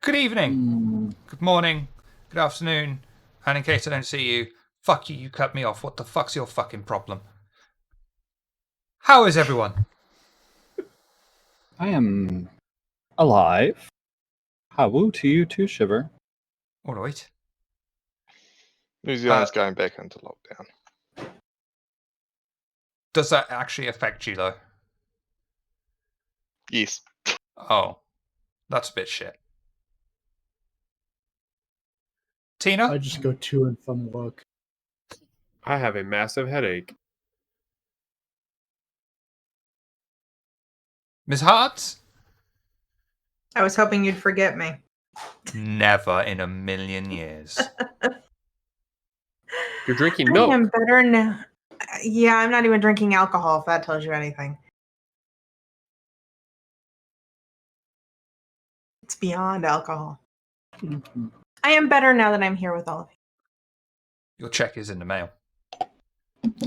Good evening, good morning, good afternoon, and in case I don't see you, fuck you, you cut me off. What the fuck's your fucking problem? How is everyone? I am alive. Hawu to you too, Shiver. Alright. New Zealand's going back into lockdown. Does that actually affect you, though? Yes. Oh, that's a bit shit. Tina? I just go to and from work. I have a massive headache. Ms. Hart? I was hoping you'd forget me. Never in a million years. You're drinking I milk. am better now. Yeah, I'm not even drinking alcohol, if that tells you anything. It's beyond alcohol. I am better now that I'm here with all of you. Your check is in the mail.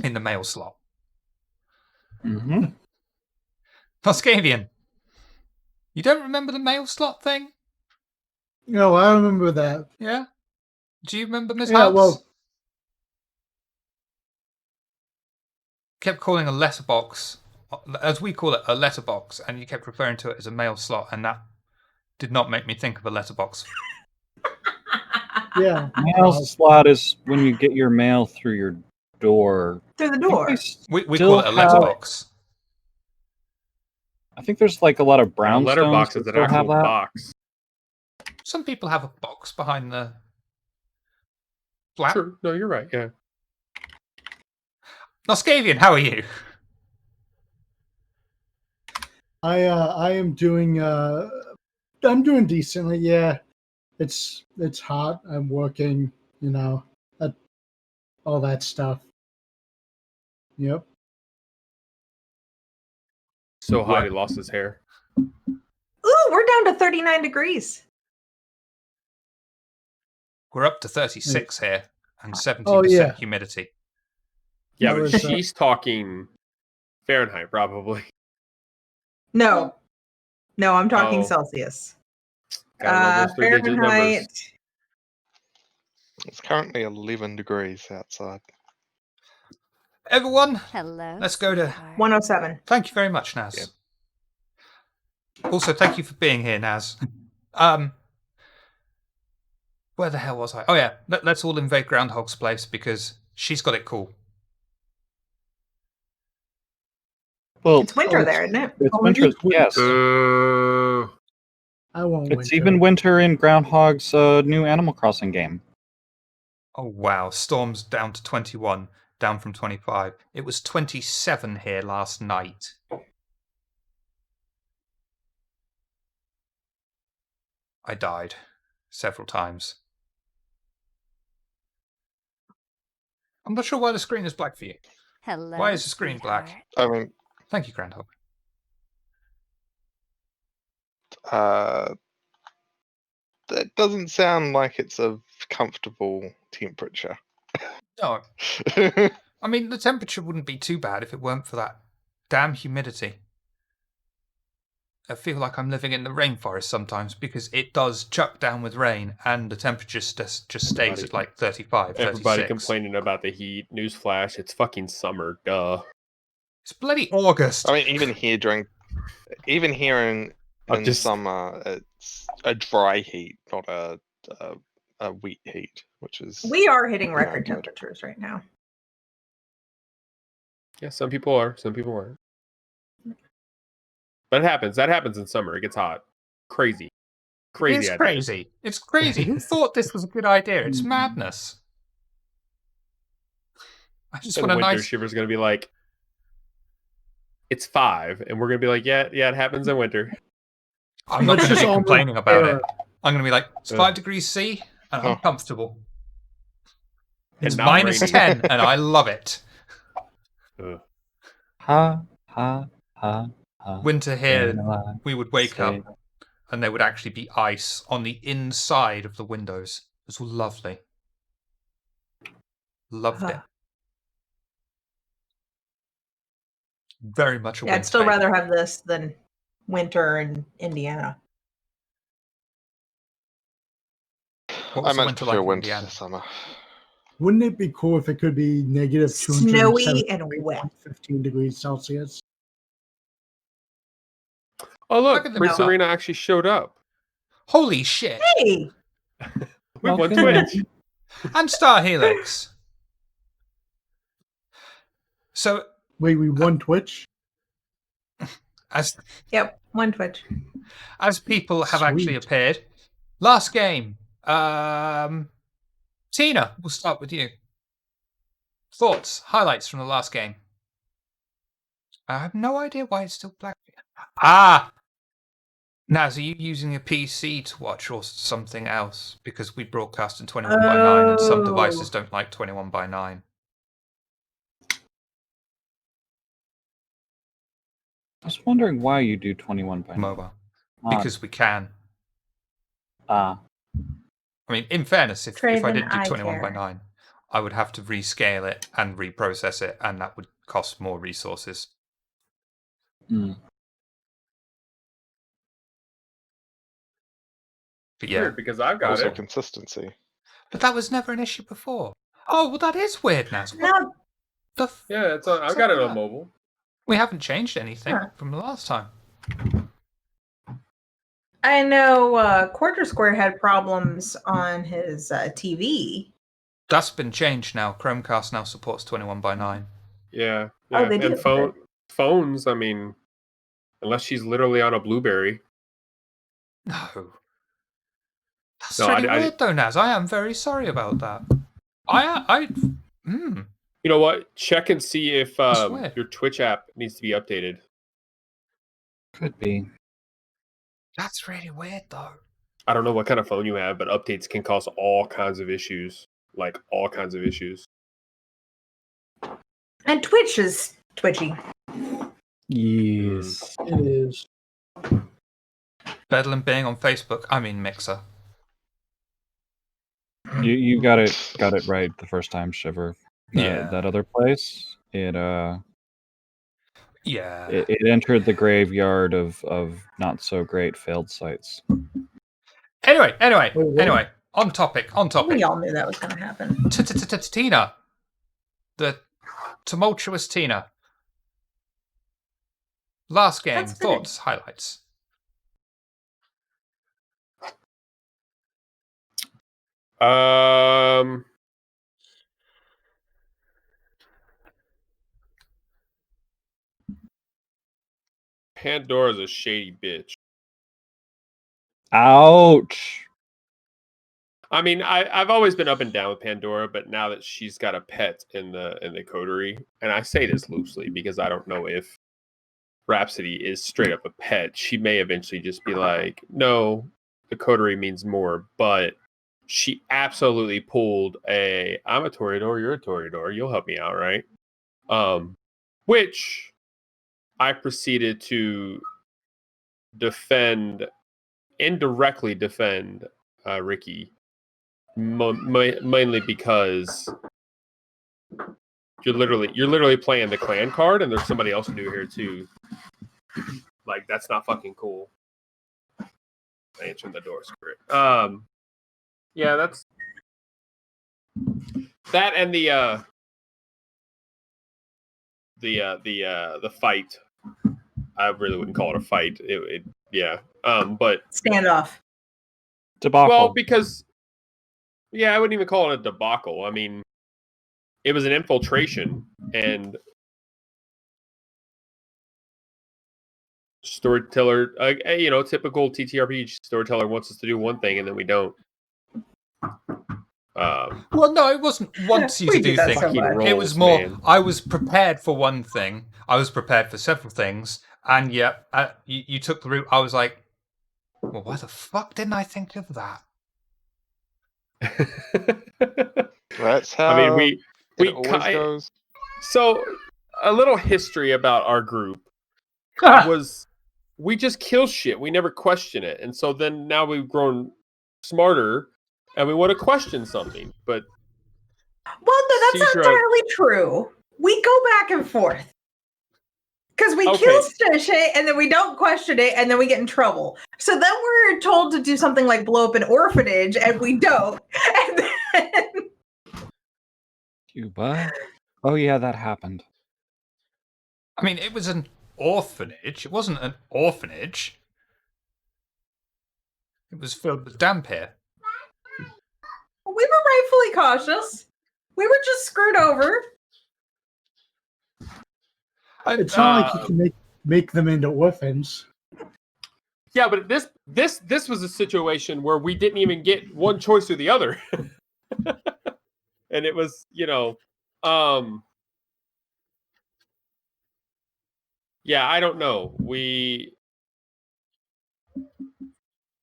In the mail slot. Mm-hmm. Moscavian, you don't remember the mail slot thing? No, I remember that. Yeah? Do you remember Ms. Yeah, Hart? well, Kept calling a letterbox, as we call it, a letterbox, and you kept referring to it as a mail slot, and that did not make me think of a letterbox. yeah. Mail slot is when you get your mail through your door. Through the door. We Still call it a have- letterbox. I think there's like a lot of A brownstones letterbox that is an still have actual that. box. Some people have a box behind the flap. True. No, you're right. Yeah. Noscavian, how are you? I am doing I'm doing decently. Yeah, it's hot. I'm working. All that stuff. Yep. So hot he lost his hair. Ooh, we're down to 39 degrees. We're up to 36 here and 70% Oh, yeah. humidity. Yeah, That but was, she's talking Fahrenheit, probably. No. No, I'm talking Oh. Celsius. Gotta love those three-digit Fahrenheit. numbers. It's currently 11 degrees outside. Everyone, Hello. let's go to... sweetheart. 107. Thank you very much, Naz. Yeah. Also, thank you for being here, Naz. Where the hell was I? Oh, yeah. Let's all invade Groundhog's place because she's got it cool. Well, It's winter there, isn't it? it's Oh, winter. it's winter. Yes, I won't. it's winter. even winter in Groundhog's new Animal Crossing game. Oh, wow. Storm's down to 21, down from 25. It was 27 here last night. I died several times. I'm not sure why the screen is black for you. Hello. Why is the screen black? sweetheart. I mean, Thank you, Groundhog. that doesn't sound like it's a comfortable temperature. No, I mean, the temperature wouldn't be too bad if it weren't for that damn humidity. I feel like I'm living in the rainforest sometimes because it does chuck down with rain and the temperature just stays at like 35, 36. Everybody complaining about the heat. Newsflash, it's fucking summer. Duh. It's bloody August. I mean, even here in I'm just- summer, it's a dry heat, not a wet heat, which is We are hitting record good. temperatures right now. Yeah, some people are. Some people aren't. But it happens. That happens in summer. It gets hot. Crazy. Crazy. It's idea. crazy. It's crazy. Who thought this was a good idea? It's madness. I just And want a winter nice... Shiver's going to be like, it's 5. And we're going to be like, yeah, it happens in winter. I'm not Let's going to just be all complaining move about there. it. I'm going to be like, it's 5 degrees C and I'm Oh. comfortable. It's And not minus raining. 10 and I love it. Ugh. Ha ha ha ha. Winter here, Staying alive, we would wake staying- up and there would actually be ice on the inside of the windows. It was lovely. Loved it. Very much a Yeah, winter I'd still baby. rather have this than winter in Indiana. What I was the much winter prefer like in winter Indiana? to summer. Wouldn't it be cool if it could be negative Snowy and wet. 15 degrees Celsius? Oh look, Look at the Prince map. Arena actually showed up. Holy shit! Hey, We won Okay. Twitch. And Star Helix. So Wait, we won Twitch? as yep, one Twitch. people have actually Sweet. appeared. Last game. Tina, we'll start with you. Thoughts, highlights from the last game. I have no idea why it's still black. Naz, are you using a PC to watch or something else? Because we broadcast in 21:9 and some devices don't like 21:9. I was wondering why you do 21 by Mobile. Not- Because we can. Ah, I mean, in fairness, if I Traven, didn't do I 21:9, I would have to rescale it and reprocess it, and that would cost more resources. hmm. But yeah, Weird, because I've got Also it. consistency. but that was never an issue before. Oh, well, that is weird, Naz. What No, the f- Yeah, it's on, I've What's got up it with on that? mobile. We haven't changed anything Huh. from the last time. I know Quarter Square had problems on his TV. That's been changed now. Chromecast now supports 21:9. Yeah. Oh, yeah. they do? And phones, I mean, unless she's literally on a Blueberry. No. That's No, really I- weird, though, Naz. I am very sorry about that. You know what? Check and see if weird. your Twitch app needs to be updated. Could be. That's really weird, though. I don't know what kind of phone you have, but updates can cause all kinds of issues. Like all kinds of issues. And Twitch is twitchy. Yes. It is. Better than being on Facebook. I mean, Mixer. You got it right the first time, Shiver. Yeah. That other place, it Yeah. it entered the graveyard of not so great failed sites. Anyway. Wait, what? On topic. We all knew that was going to happen. Tina. The tumultuous Tina. Last game. That's good. Thoughts, highlights. Pandora's a shady bitch. Ouch. I mean, I've always been up and down with Pandora, but now that she's got a pet in the coterie, and I say this loosely because I don't know if Rhapsody is straight up a pet. She may eventually just be like, no, the coterie means more, but she absolutely pulled I'm a Toreador, you're a Toreador, you'll help me out, right? Which I proceeded to indirectly defend Ricky, mainly because you're literally playing the clan card, and there's somebody else new here too. Like, that's not fucking cool. Answering the door, screw it. Yeah, that's that, and the fight. I really wouldn't call it a fight. But Standoff. Debacle. well, because I wouldn't even call it a debacle. I mean, it was an infiltration, and storyteller, typical TTRPG storyteller wants us to do one thing, and then we don't. Well, no, it wasn't wants you We to do do that things. so much. It was Rolls, more, man. I was prepared for one thing. I was prepared for several things. And you took the route. I was like, well, why the fuck didn't I think of that? That's how I mean, it always goes. So a little history about our group was we just kill shit. We never question it. And so then now we've grown smarter and we want to question something. But Well, no, that's not Cedra- entirely true. We go back and forth. Because because we Okay. kill shit and then we don't question it and then we get in trouble. So then we're told to do something like blow up an orphanage and we don't. And then Cuba? Oh yeah, that happened. I mean, it was an orphanage. It wasn't an orphanage. It was filled with Dhampir. we were rightfully cautious. We were just screwed over. It's not like you can make them into orphans. Yeah, but this was a situation where we didn't even get one choice or the other. And it was, yeah, I don't know.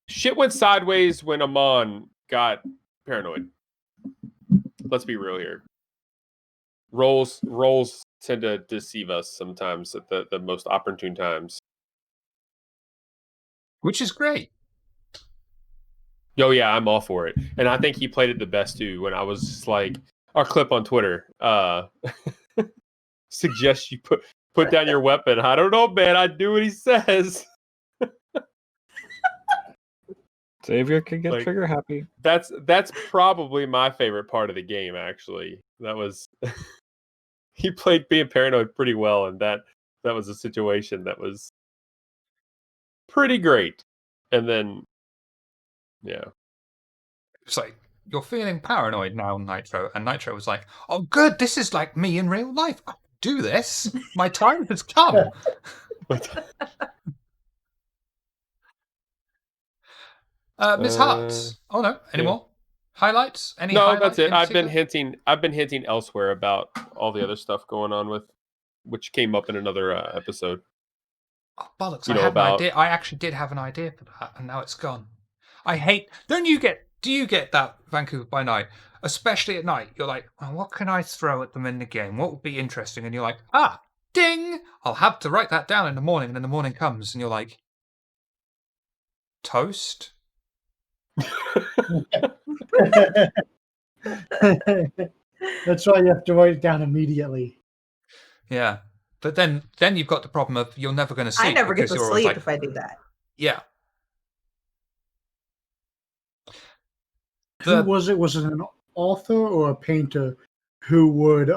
Shit went sideways when Amon got paranoid. Let's be real here. Roles tend to deceive us sometimes at the most opportune times. Which is great. Oh yeah, I'm all for it. And I think he played it the best too when I was just like our clip on Twitter suggests you put down your weapon. I don't know, man. I do what he says. Xavier could get Like- trigger happy. That's probably my favorite part of the game, actually. That was he played being paranoid pretty well, and that was a situation that was pretty great. And then yeah. It's like, you're feeling paranoid now, Nitro. And Nitro was like, oh, good. This is like me in real life. I can do this. My time has come. Ms. Hart. Oh, no. Any yeah. more? Highlights? Any No, highlights that's it. in I've been particular? hinting elsewhere about all the other stuff going on with which came up in another episode. Oh, bollocks. You I know, had about- an idea. I actually did have an idea for that, and now it's gone. I hate... Do you get that, Vancouver by Night? Especially at night. You're like, well, what can I throw at them in the game? What would be interesting? And you're like, ding! I'll have to write that down in the morning. And then the morning comes, and you're like, toast? That's why you have to write it down immediately. Yeah. But then you've got the problem of you're never going to sleep. I never get because to you're always sleep like, if I do that. yeah. Who was it? Was it an author or a painter who would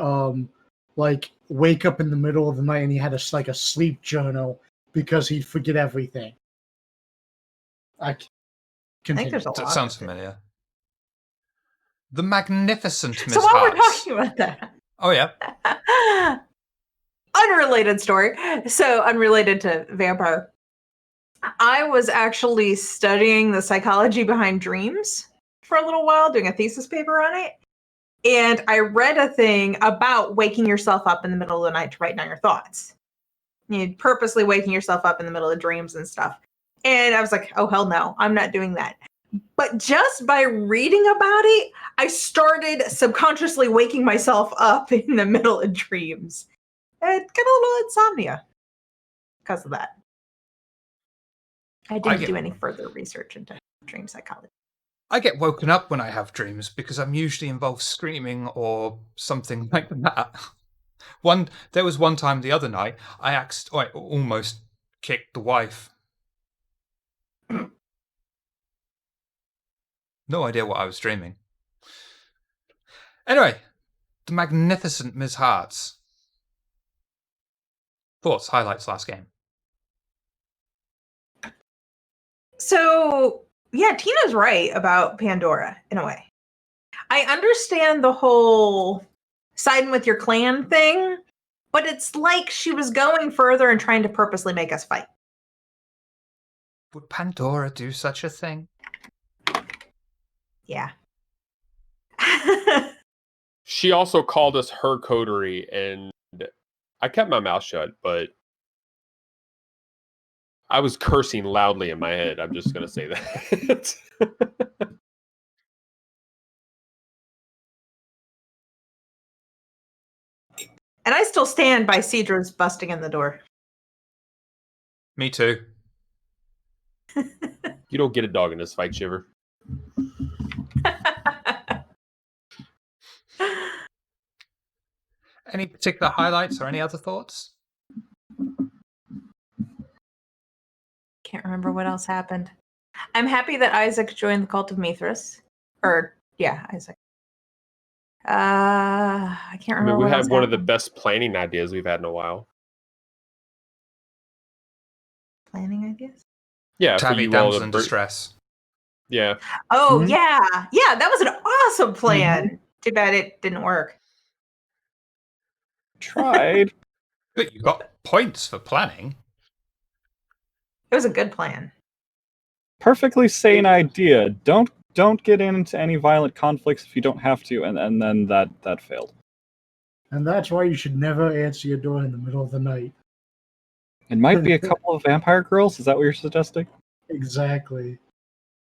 like wake up in the middle of the night and he had a sleep journal because he'd forget everything? I think there's a lot. That sounds of it. familiar. The magnificent Miss So while we're Hartz. talking about that, Oh, yeah. unrelated story. So unrelated to vampire. I was actually studying the psychology behind dreams for a little while, doing a thesis paper on it. And I read a thing about waking yourself up in the middle of the night to write down your thoughts. You purposely waking yourself up in the middle of dreams and stuff. And I was like, oh, hell no, I'm not doing that. But just by reading about it, I started subconsciously waking myself up in the middle of dreams. And got a little insomnia because of that. I didn't get- do any further research into dream psychology. I get woken up when I have dreams because I'm usually involved screaming or something like that. There was one time the other night I almost kicked the wife. No idea what I was dreaming. Anyway, the magnificent Ms. Hartz. Thoughts, highlights, last game. So, yeah, Tina's right about Pandora in a way. I understand the whole siding with your clan thing, but it's like she was going further and trying to purposely make us fight. Would Pandora do such a thing? Yeah. She also called us her coterie, and I kept my mouth shut, but I was cursing loudly in my head. I'm just going to say that. And I still stand by Cedra's busting in the door. Me too. You don't get a dog in this fight, Shiver. Any particular highlights or any other thoughts? remember what else happened. I'm happy that Isaac joined the Cult of Mithras. Isaac. I can't I remember. mean, we what had else one of the happened. best planning ideas we've had in a while. Planning ideas. Yeah, for Tabby you all damsel to in bring. distress. Yeah, Oh Mhm. yeah, that was an awesome plan. Too bad it didn't work. Tried. But you got points for planning. It was a good plan. Perfectly sane idea. Don't get into any violent conflicts if you don't have to, and then that failed. And that's why you should never answer your door in the middle of the night. It might be a couple of vampire girls. Is that what you're suggesting? Exactly.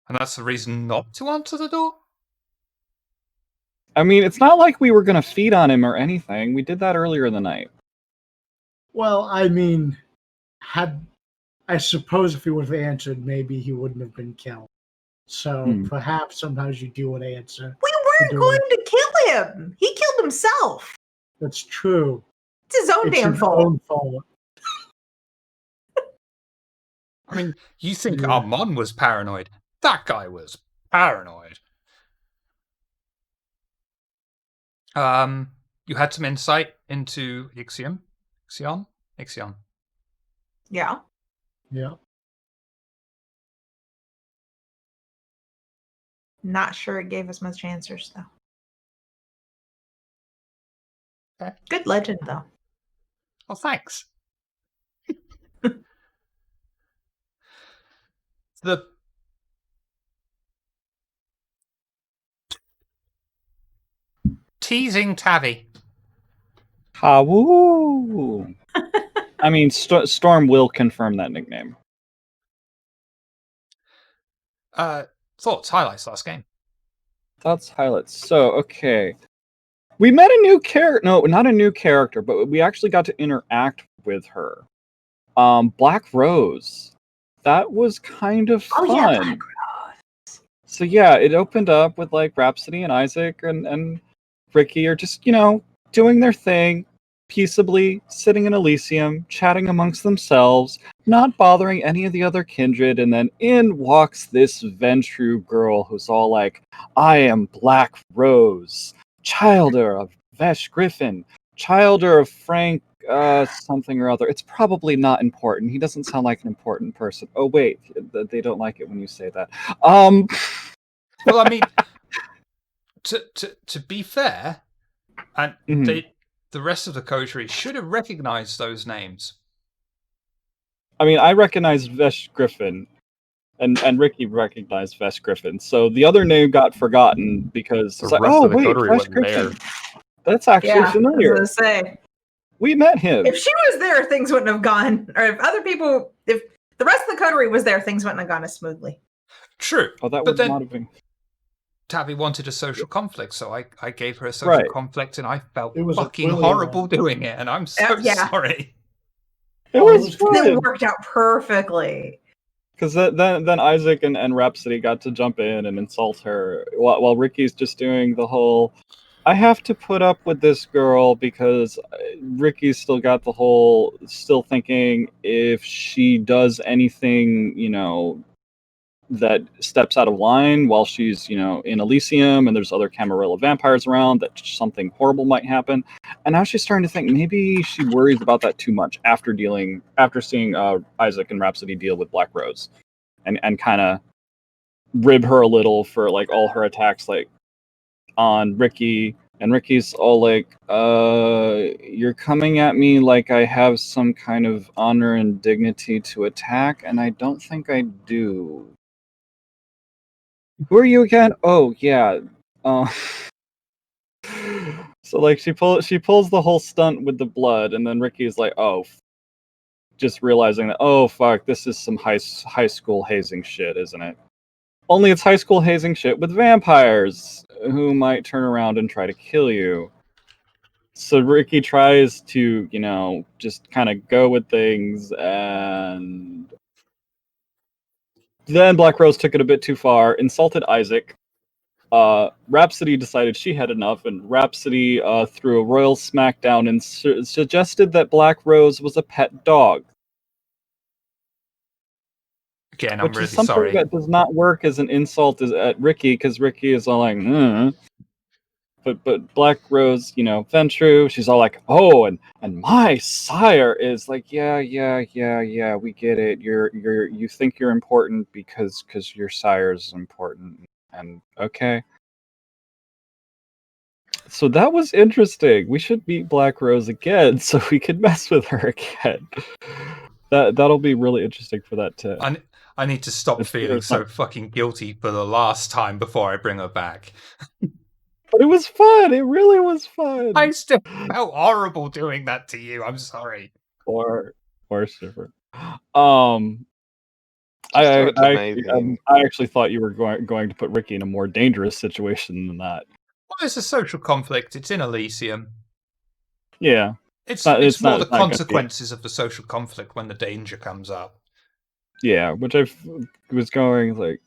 And that's the reason not to answer the door? I mean, it's not like we were gonna feed on him or anything. We did that earlier in the night. Well, I mean, I suppose if he would have answered, maybe he wouldn't have been killed. So perhaps sometimes you do an answer. We weren't doing going to kill him. He killed himself. That's true. It's his own It's damn his fault. own fault. I mean, you think Yeah. Armand was paranoid. That guy was paranoid. You had some insight into Ixion? Ixion. Yeah. Yeah. Not sure it gave us much answers though. Okay. Good legend though. Oh, thanks. The teasing Tabby. Ha woo! I mean, Storm will confirm that nickname. Thoughts, highlights last game. Thoughts, highlights. So, okay. We met a new character. No, not a new character, but we actually got to interact with her. Black Rose. That was kind of fun. Oh yeah, Black Rose. So yeah, it opened up with like Rhapsody and Isaac and Ricky are just, doing their thing, peaceably sitting in Elysium, chatting amongst themselves, not bothering any of the other kindred, and then in walks this Ventru girl who's all like, I am Black Rose, childer of Vesh Griffin, childer of Frank something or other. It's probably not important. He doesn't sound like an important person. Oh wait, they don't like it when you say that. Well, I mean, to be fair, and the rest of the coterie should have recognized those names. I mean, I recognize Vesh Griffin, and Ricky recognized Vesh Griffin. So the other name got forgotten because the it's like, rest oh of the wait, coterie Vesh wasn't Griffin. there. That's actually Yeah, familiar. I was gonna say. We met him. If she was there, things wouldn't have gone. Or if the rest of the coterie was there, things wouldn't have gone as smoothly. True. Oh, that but would then not have been. Tabby wanted a social conflict, so I gave her a social Right. conflict, and I felt It was a fucking bully horrible one. doing it, and I'm so Yeah. sorry. It Oh, it was was fun. It worked out perfectly. Because then Isaac and Rhapsody got to jump in and insult her while Ricky's just doing the whole, I have to put up with this girl because Ricky's still got the whole, still thinking if she does anything, that steps out of line while she's, in Elysium and there's other Camarilla vampires around, that something horrible might happen. And now she's starting to think maybe she worries about that too much after seeing Isaac and Rhapsody deal with Black Rose and kind of rib her a little for like all her attacks like on Ricky. And Ricky's all like, you're coming at me like I have some kind of honor and dignity to attack, and I don't think I do. Who are you again? Oh yeah. So like she pulls the whole stunt with the blood, and then Ricky's like, oh, just realizing that, oh fuck, this is some high school hazing shit, isn't it? Only it's high school hazing shit with vampires who might turn around and try to kill you. So Ricky tries to, just kind of go with things, and then Black Rose took it a bit too far, insulted Isaac. Rhapsody decided she had enough, and Rhapsody threw a royal smackdown and suggested that Black Rose was a pet dog. Again, I'm Which really is something sorry. that does not work as an insult at Ricky, because Ricky is all like, But Black Rose, Ventru, she's all like, oh, and my sire is like, yeah, we get it. You think you're important because your sire is important, and okay. So that was interesting. We should meet Black Rose again so we can mess with her again. That'll be really interesting for that to. I need to stop feeling so fucking guilty for the last time before I bring her back. But it was fun. It really was fun. I still felt horrible doing that to you. I'm sorry. Or Shiver. Just do it to I me, then. actually thought you were going to put Ricky in a more dangerous situation than that. Well, it's a social conflict. It's in Elysium. Yeah. It's not- more it's the not gonna be- consequences of the social conflict when the danger comes up. Yeah, which I was going like,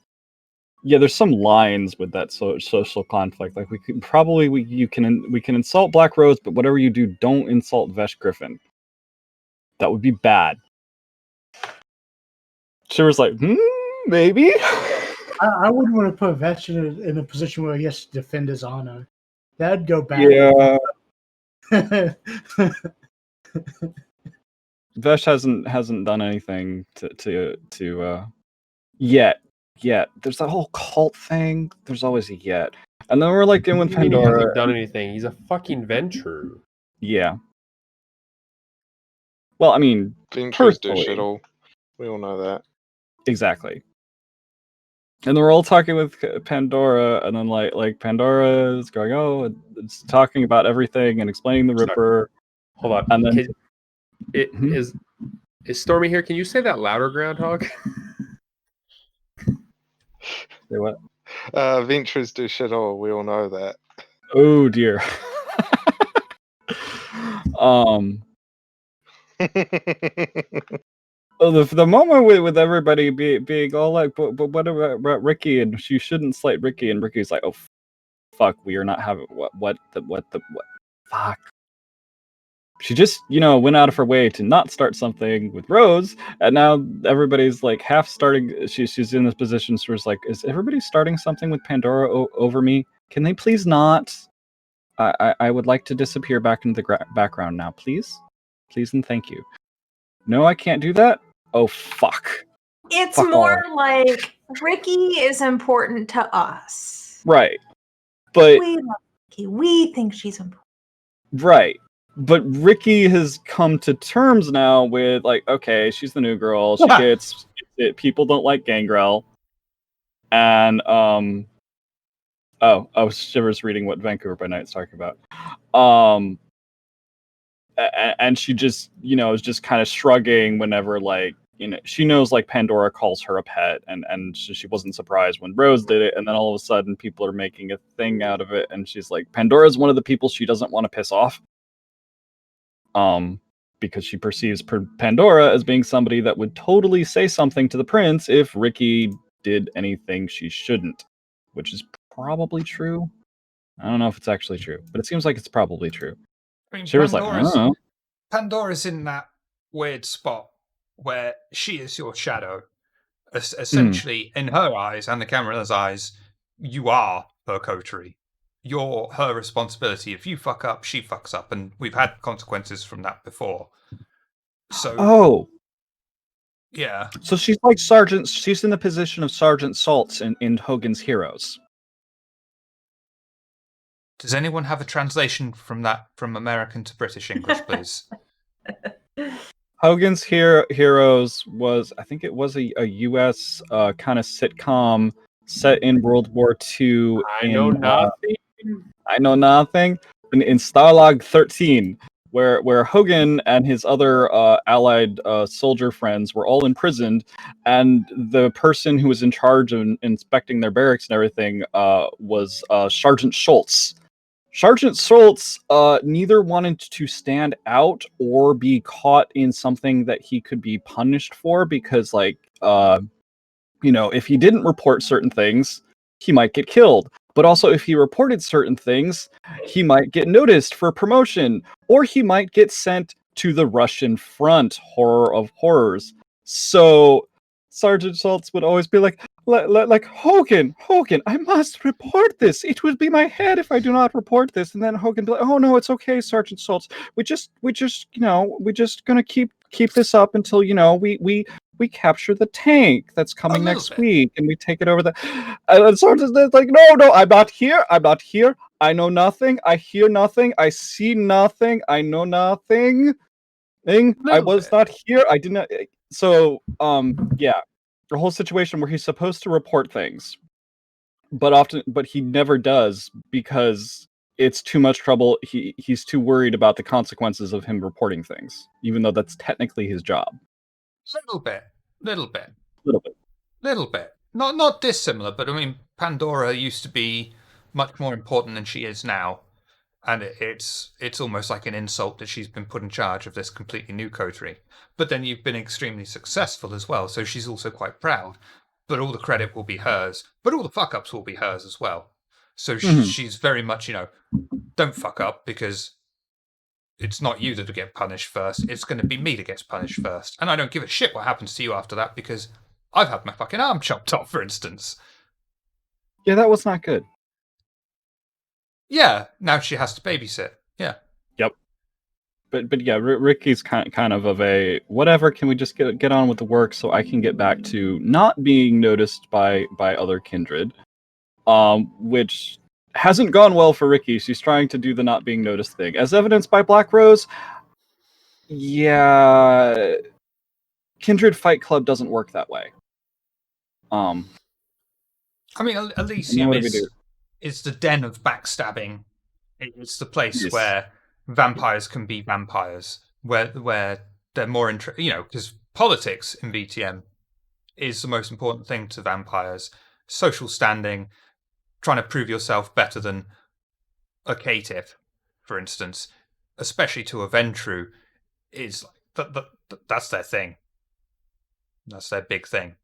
yeah, there's some lines with that social conflict. Like we can insult Black Rose, but whatever you do, don't insult Vesh Griffin. That would be bad. Shiver's like, maybe. I wouldn't want to put Vetch in a position where he has to defend his honor. That'd go bad. Yeah. Vesh hasn't done anything to yet. There's that whole cult thing. There's always a yet. And then we're like in with He Pandora. hasn't done anything. He's a fucking Ventru. Yeah. Well, I mean, Ventures do personally. shit all. We all know that. exactly. And then we're all talking with Pandora, and then like Pandora is going, it's talking about everything and explaining the Sorry. Ripper. Hold on. And then Is Stormy here? Can you say that louder, Groundhog? say what? Ventures do shit all. We all know that. Oh dear. The moment with everybody being all like, but what about Ricky? And you shouldn't slight Ricky. And Ricky's like, oh, fuck, we are not having what fuck. She just, went out of her way to not start something with Rose, and now everybody's like half starting. She's in this position where it's like, is everybody starting something with Pandora over me? Can they please not? I would like to disappear back into the background now, please and thank you. No, I can't do that. Oh fuck. It's Fuck more like Ricky is important to us. Right, but We love Ricky. We think she's important. right. But Ricky has come to terms now with like, okay, she's the new girl. She gets it. People don't like Gangrel, and Shiver's reading what Vancouver by Night's talking about. And she just, is just kind of shrugging whenever like, she knows like Pandora calls her a pet, and she wasn't surprised when Rose did it, and then all of a sudden people are making a thing out of it, and she's like, Pandora's one of the people she doesn't want to piss off. Because she perceives Pandora as being somebody that would totally say something to the prince if Ricky did anything she shouldn't, which is probably true. I don't know if it's actually true, but it seems like it's probably true. I mean, She was like, I don't know. Pandora's in that weird spot where she is your shadow. Essentially, in her eyes and the camera's eyes, you are her coterie. You're her responsibility. If you fuck up, she fucks up, and we've had consequences from that before. So, yeah. So she's like Sergeant. She's in the position of Sergeant Saltz in Hogan's Heroes. Does anyone have a translation from American to British English, please? Hogan's Heroes was, I think it was a U.S. Kind of sitcom set in World War II. I know nothing. I know nothing. In Stalag 13, where Hogan and his other allied soldier friends were all imprisoned, and the person who was in charge of inspecting their barracks and everything was Sergeant Schultz. Sergeant Schultz neither wanted to stand out or be caught in something that he could be punished for, because if he didn't report certain things, he might get killed. But also, if he reported certain things, he might get noticed for promotion, or he might get sent to the Russian front. Horror of horrors. So Sergeant Schultz would always be like Hogan, I must report this. It will be my head if I do not report this. And then Hogan be like, oh no, it's okay, Sergeant Schultz. We just we're just gonna keep this up until we capture the tank that's coming little next bit. week, and we take it over the. And Sergeant's like, no, I'm not here. I know nothing. I hear nothing. I see nothing. I know nothing. I Little was bit. not here. I did not. So, yeah, the whole situation where he's supposed to report things, but he never does because it's too much trouble. He's too worried about the consequences of him reporting things, even though that's technically his job. Little bit. Little bit. Little bit. Not dissimilar, but I mean, Pandora used to be much more important than she is now. And it's almost like an insult that she's been put in charge of this completely new coterie. But then you've been extremely successful as well, so she's also quite proud. But all the credit will be hers. But all the fuck-ups will be hers as well. So she's very much, don't fuck up, because it's not you that will get punished first. It's going to be me that gets punished first. And I don't give a shit what happens to you after that, because I've had my fucking arm chopped off, for instance. Yeah, that was not good. Yeah, now she has to babysit. Yeah. Yep. But yeah, Ricky's kind of a whatever. Can we just get on with the work so I can get back to not being noticed by other kindred, which hasn't gone well for Ricky. She's trying to do the not being noticed thing, as evidenced by Black Rose. Yeah, Kindred Fight Club doesn't work that way. I mean, Elysium what do we do? is the den of backstabbing. It's the place Yes. where vampires can be vampires, where they're more because politics in VTM is the most important thing to vampires. Social standing, trying to prove yourself better than a caitiff, for instance, especially to a Ventru, is that's their thing. That's their big thing.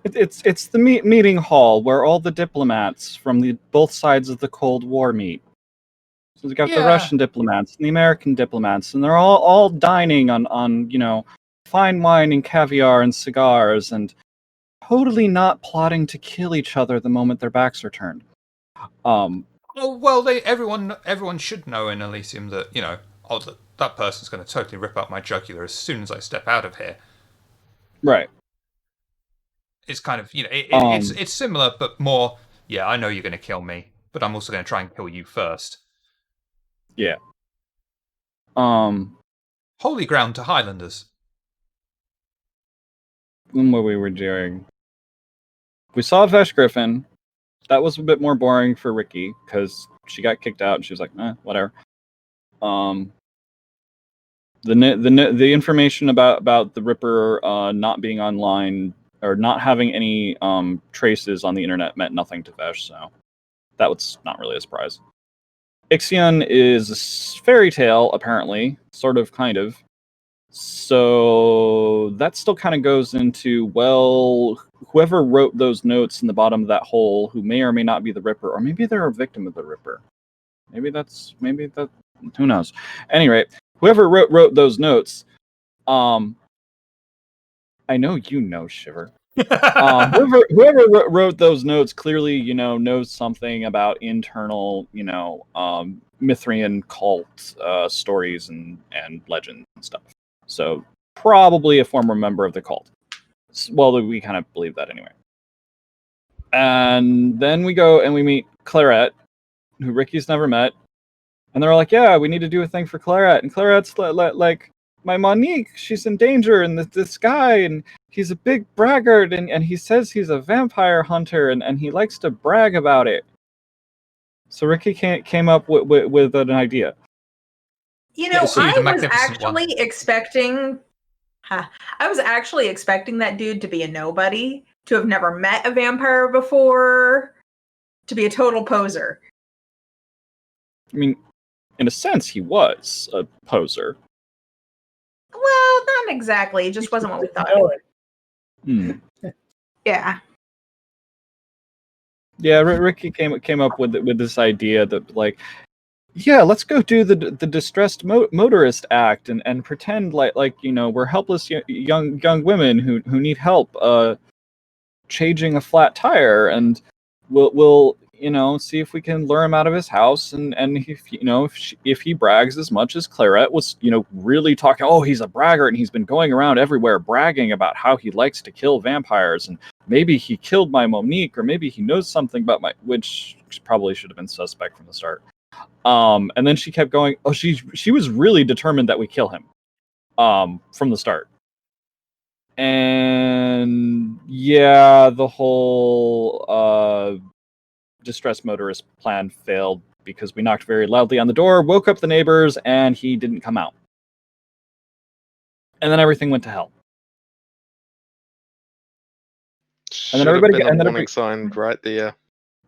It's the meeting hall where all the diplomats from both sides of the Cold War meet. So we've got the Yeah. Russian diplomats and the American diplomats, and they're all dining on fine wine and caviar and cigars, and totally not plotting to kill each other the moment their backs are turned. Oh well, everyone should know in Elysium that that person's going to totally rip up my jugular as soon as I step out of here. Right. It's kind of it's similar but more. Yeah, I know you're going to kill me, but I'm also going to try and kill you first. Yeah. Holy ground to Highlanders. What we were doing. We saw Vesh Griffin. That was a bit more boring for Ricky because she got kicked out and she was like, whatever. The information about the Ripper not being online or not having any traces on the internet meant nothing to Vesh, so that was not really a surprise. Ixion is a fairy tale, apparently, sort of, kind of. So that still kind of goes into, well, whoever wrote those notes in the bottom of that hole, who may or may not be the Ripper, or maybe they're a victim of the Ripper. Maybe that, who knows? Anyway, whoever wrote those notes, I know you know, Shiver. Whoever wrote those notes clearly, knows something about internal, Mithrian cult stories and legends and stuff. So probably a former member of the cult. Well, we kind of believe that anyway. And then we go and we meet Claret, who Ricky's never met. And they're like, yeah, we need to do a thing for Claret. And Claret's like, my Monique, she's in danger, and this guy, and he's a big braggart, and he says he's a vampire hunter, and he likes to brag about it. So Ricky came up with an idea. I was Magnificent one. actually expecting that dude to be a nobody, to have never met a vampire before, to be a total poser. I mean, in a sense, he was a poser. Well, not exactly. It just wasn't what we thought. Yeah. Yeah, Ricky came up with this idea that, like, yeah, let's go do the distressed motorist act and pretend like we're helpless young women who need help changing a flat tire, and we'll see if we can lure him out of his house, and if he brags as much as Claret was really talking, oh, he's a braggart and he's been going around everywhere bragging about how he likes to kill vampires, and maybe he killed my Monique, or maybe he knows something about which probably should have been suspect from the start. And then she kept going, oh, she was really determined that we kill him from the start. And yeah, the whole distressed motorist plan failed because we knocked very loudly on the door, woke up the neighbors, and he didn't come out. And then everything went to hell. Should And then have everybody been and a then warning sign right there.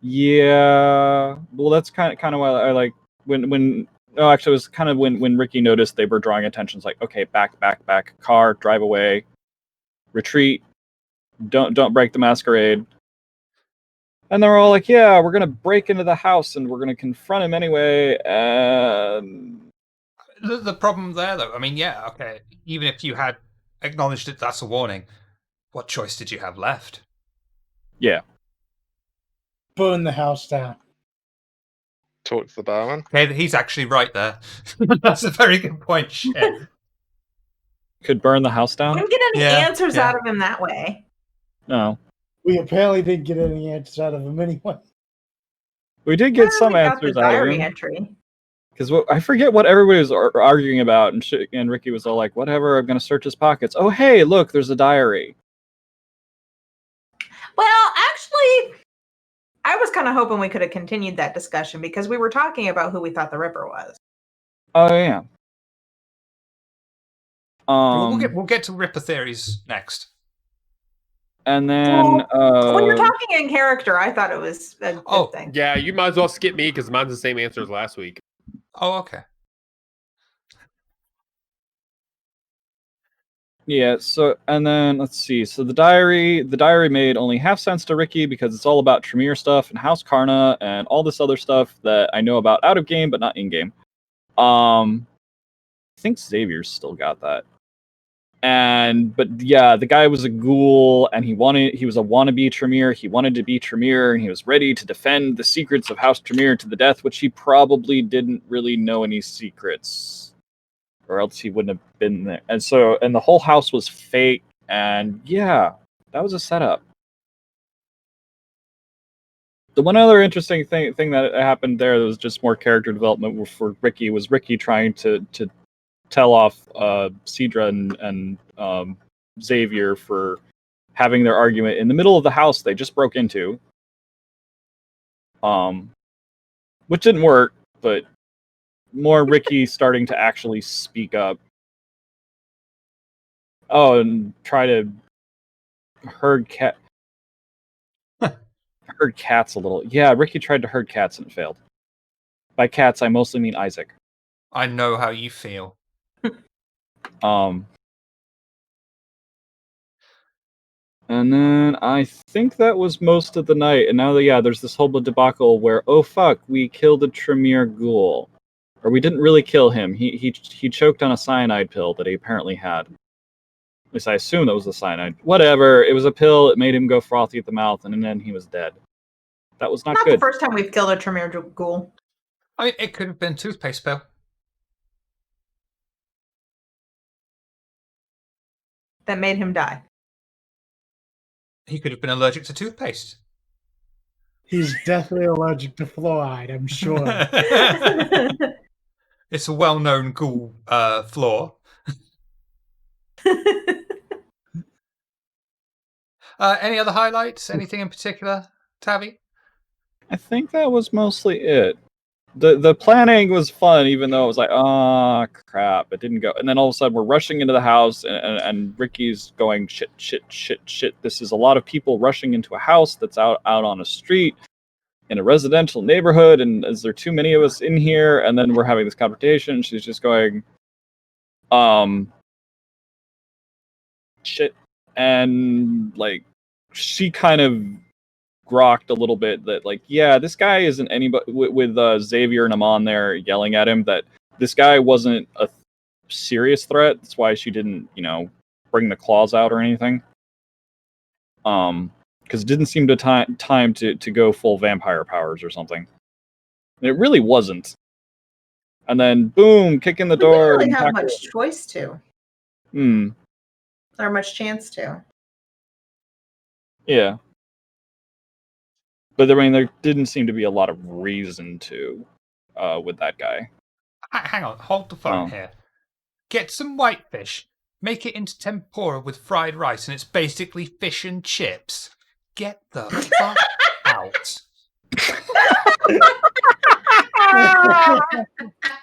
Yeah, well, that's kind of why I like when. Oh, actually, it was kind of when Ricky noticed they were drawing attention. It's like, okay, back, car, drive away, retreat, don't break the masquerade. And they're all like, yeah, we're gonna break into the house and we're gonna confront him anyway. And The problem there, though, I mean, yeah, okay, even if you had acknowledged it, that's a warning. What choice did you have left? yeah, Burn the house down. Talk to the barman. Okay, he's actually right there. That's a very good point. Shit. could burn the house down. Couldn't get any Yeah, answers yeah. out of him that way. No, We apparently didn't get any answers out of him anyway. we did get Well, some we got answers the out of diary him. entry. Because I forget what everybody was arguing about, and Ricky was all like, whatever, I'm going to search his pockets. Oh, hey, look, there's a diary. Well, actually, I was kind of hoping we could have continued that discussion because we were talking about who we thought the Ripper was. Oh, yeah. We'll get to Ripper theories next. And then... When you're talking in character, I thought it was a good thing. Yeah, you might as well skip me because mine's the same answer as last week. Oh, okay. Yeah, so, and then, let's see. So the diary made only half sense to Ricky because it's all about Tremere stuff and House Karna and all this other stuff that I know about out of game, but not in game. I think Xavier's still got that. But yeah, the guy was a ghoul, and he was a wannabe Tremere. He wanted to be Tremere, and he was ready to defend the secrets of House Tremere to the death, which he probably didn't really know any secrets, or else he wouldn't have been there. And the whole house was fake, and yeah, that was a setup. The one other interesting thing that happened there that was just more character development for Ricky was Ricky trying to tell off Cedra and Xavier for having their argument in the middle of the house they just broke into. Which didn't work, but more Ricky starting to actually speak up. Oh, and try to herd cats a little. Yeah, Ricky tried to herd cats and it failed. By cats, I mostly mean Isaac. I know how you feel. And then I think that was most of the night. And now there's this whole debacle where, oh fuck, we killed a Tremere ghoul. Or we didn't really kill him. He choked on a cyanide pill that he apparently had. At least I assume that was the cyanide. Whatever, it was a pill, it made him go frothy at the mouth, and then he was dead. That was not good. The first time we've killed a Tremere ghoul. I mean, it could have been toothpaste pill. That made him die. He could have been allergic to toothpaste. He's definitely allergic to fluoride, I'm sure. It's a well-known ghoul flaw. Any other highlights? Anything in particular, Tavi? I think that was mostly it. The planning was fun, even though it was like, oh crap, it didn't go. And then all of a sudden we're rushing into the house, and Ricky's going, shit. This is a lot of people rushing into a house that's out on a street in a residential neighborhood, and is there too many of us in here? And then we're having this confrontation, and she's just going, shit. And like, she kind of grokked a little bit that like, yeah, this guy isn't anybody with Xavier and Amon there yelling at him that this guy wasn't a serious threat. That's why she didn't, bring the claws out or anything. Because it didn't seem to time to go full vampire powers or something. And it really wasn't. And then boom, kick in the We didn't door. really and have tackle much her. choice to, or much chance to. Yeah. But I mean, there didn't seem to be a lot of reason to with that guy. Hang on, hold the phone Oh. here. Get some whitefish, make it into tempura with fried rice, and it's basically fish and chips. Get the fuck out.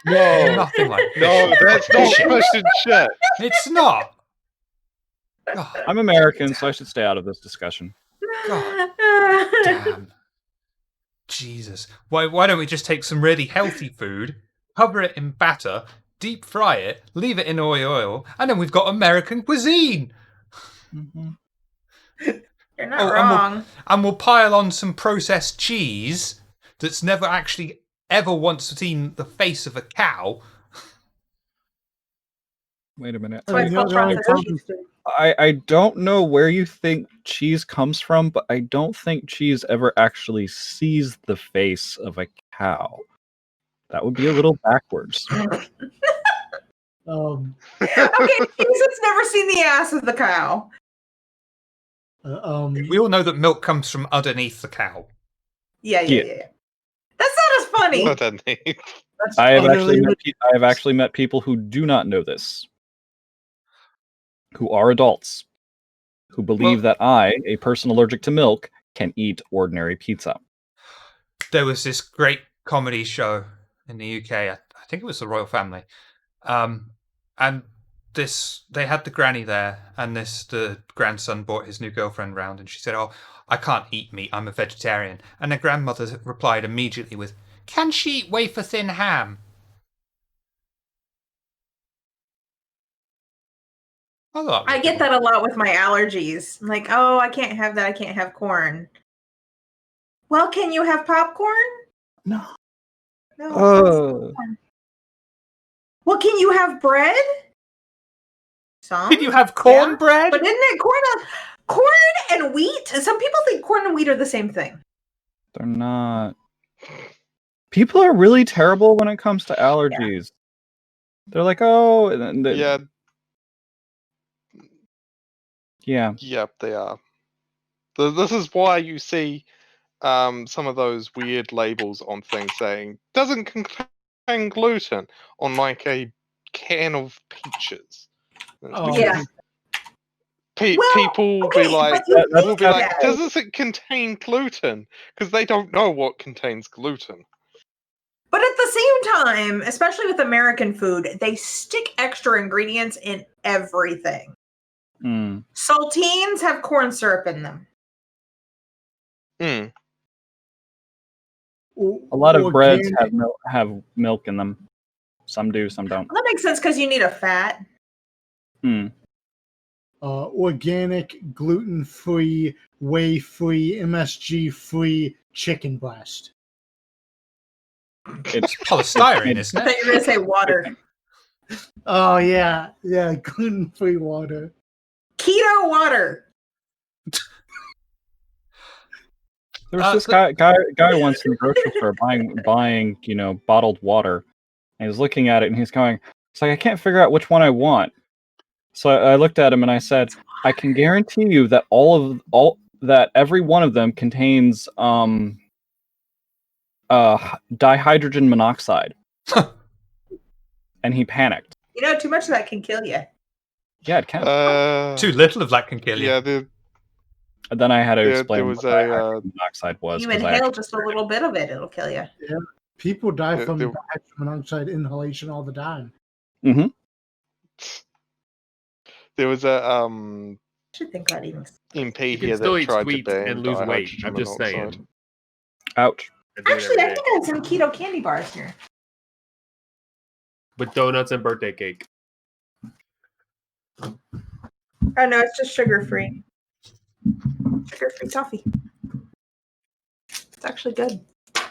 No. Nothing like fish. No, that's not Shit. fish and shit. It's not. God I'm American, so I should stay out of this discussion. God. damn. Jesus. Why don't we just take some really healthy food, cover it in batter, deep fry it, leave it in oil, and then we've got American cuisine. You're not Oh, wrong. And we'll pile on some processed cheese that's never actually ever once seen the face of a cow. Wait a minute. That's why it's called processed cheese. I don't know where you think cheese comes from, but I don't think cheese ever actually sees the face of a cow. That would be a little backwards. Okay, Jesus never seen the ass of the cow. We all know that milk comes from underneath the cow. Yeah. That's not as funny. Underneath. That's I have utterly actually met people who do not know this, who are adults, who believe that I, a person allergic to milk, can eat ordinary pizza. There was this great comedy show in the UK. I think it was the Royal Family, and they had the granny there, and the grandson brought his new girlfriend round, and she said, "Oh, I can't eat meat. I'm a vegetarian." And the grandmother replied immediately with, "Can she eat wafer thin ham?" I get that a lot with my allergies. I'm like, oh, I can't have that. I can't have corn. Well, can you have popcorn? No. No. Well, can you have bread? Some. Can you have cornbread? But isn't it corn and wheat? And some people think corn and wheat are the same thing. They're not. People are really terrible when it comes to allergies. They're like, oh, and Yeah, yeah. yep, they are. This is why you see some of those weird labels on things saying doesn't contain gluten on like a can of peaches. Oh. Yeah. People will okay, be like, but will be like, yeah. does it contain gluten? Because they don't know what contains gluten. But at the same time, especially with American food, they stick extra ingredients in everything. Mm. Saltines have corn syrup in them. Hmm. A lot of breads Organic- have milk in them. Some do, some don't. Well, that makes sense because you need a fat. Hmm. Organic, gluten-free, whey-free, MSG-free chicken breast. It's polystyrene, isn't I thought it? you were going to say water. Oh yeah, gluten-free water. Keto water. There was this guy once in the grocery store buying bottled water, and he was looking at it and he's going, it's like, I can't figure out which one I want. So I looked at him and I said, I can guarantee you that every one of them contains dihydrogen monoxide. And he panicked. Too much of that can kill you. Yeah, it can. Too little of that can kill you. Yeah, And then I had to explain there what was a dihydrogen monoxide was. You 'cause I inhale actually- just a little bit of it, it'll kill you. People die Yeah, from there- dihydrogen monoxide inhalation all the time. there was a I should think about eating. MP You here can still that eat tried to sweets ban and lose weight. dihydrogen I'm just monoxide. saying. Ouch. I do it Actually, every I day. think I have some keto candy bars here. With donuts and birthday cake. Oh no, it's just sugar free. Sugar free toffee. It's actually good.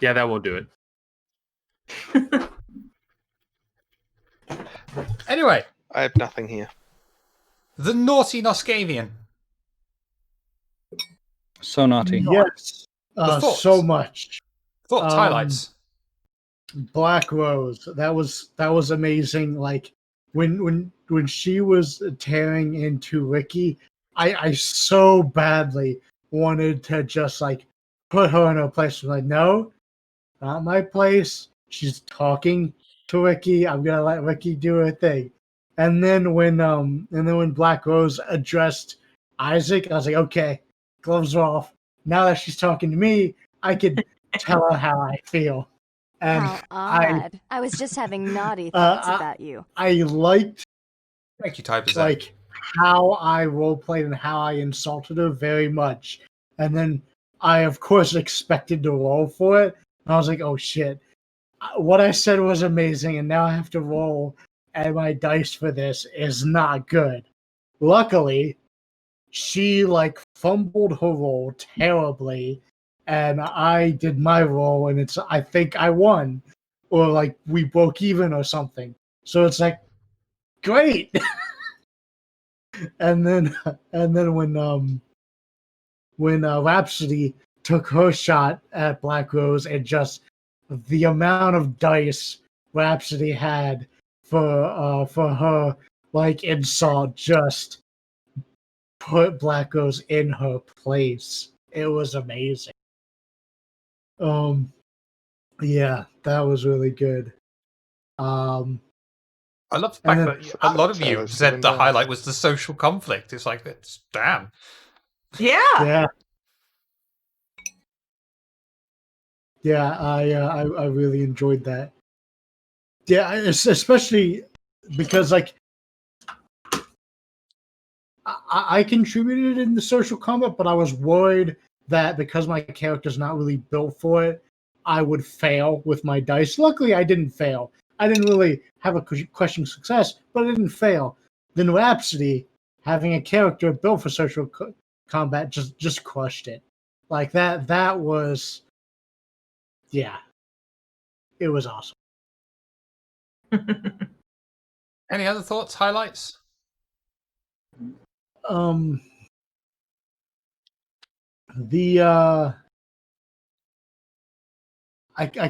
Yeah, that won't do it. Anyway, I have nothing here. the naughty Noscavian. So naughty. Yes. The thoughts. So much. Thoughts, highlights. Black Rose. That was amazing. Like when she was tearing into Ricky, I so badly wanted to just like put her in her place. I'm like, no, not my place. She's talking to Ricky. I'm gonna let Ricky do her thing. And then when Black Rose addressed Isaac, I was like, okay, gloves are off. Now that she's talking to me, I could tell her how I feel. And How odd. I was just having naughty thoughts about you. I liked Thank you, Type. like how I roleplayed and how I insulted her very much. And then I of course expected to roll for it. And I was like, oh shit. What I said was amazing, and now I have to roll, and my dice for this is not good. Luckily, she like fumbled her roll terribly, and I did my roll, and I think I won, or like we broke even or something. So it's like great. and then when Rhapsody took her shot at Black Rose, and just the amount of dice Rhapsody had for her like insult just put Black Rose in her place. It was amazing. Yeah, that was really good. I love the And fact that a lot of you Taylor's said given the down. highlight was the social conflict. It's like, it's damn. Yeah. I really enjoyed that. Yeah, especially because like I contributed in the social combat, but I was worried that because my character's not really built for it, I would fail with my dice. Luckily, I didn't fail. I didn't really have a crushing success, but I didn't fail. Then Rhapsody, having a character built for social combat, just crushed it. Like that was, yeah, it was awesome. Any other thoughts, highlights? I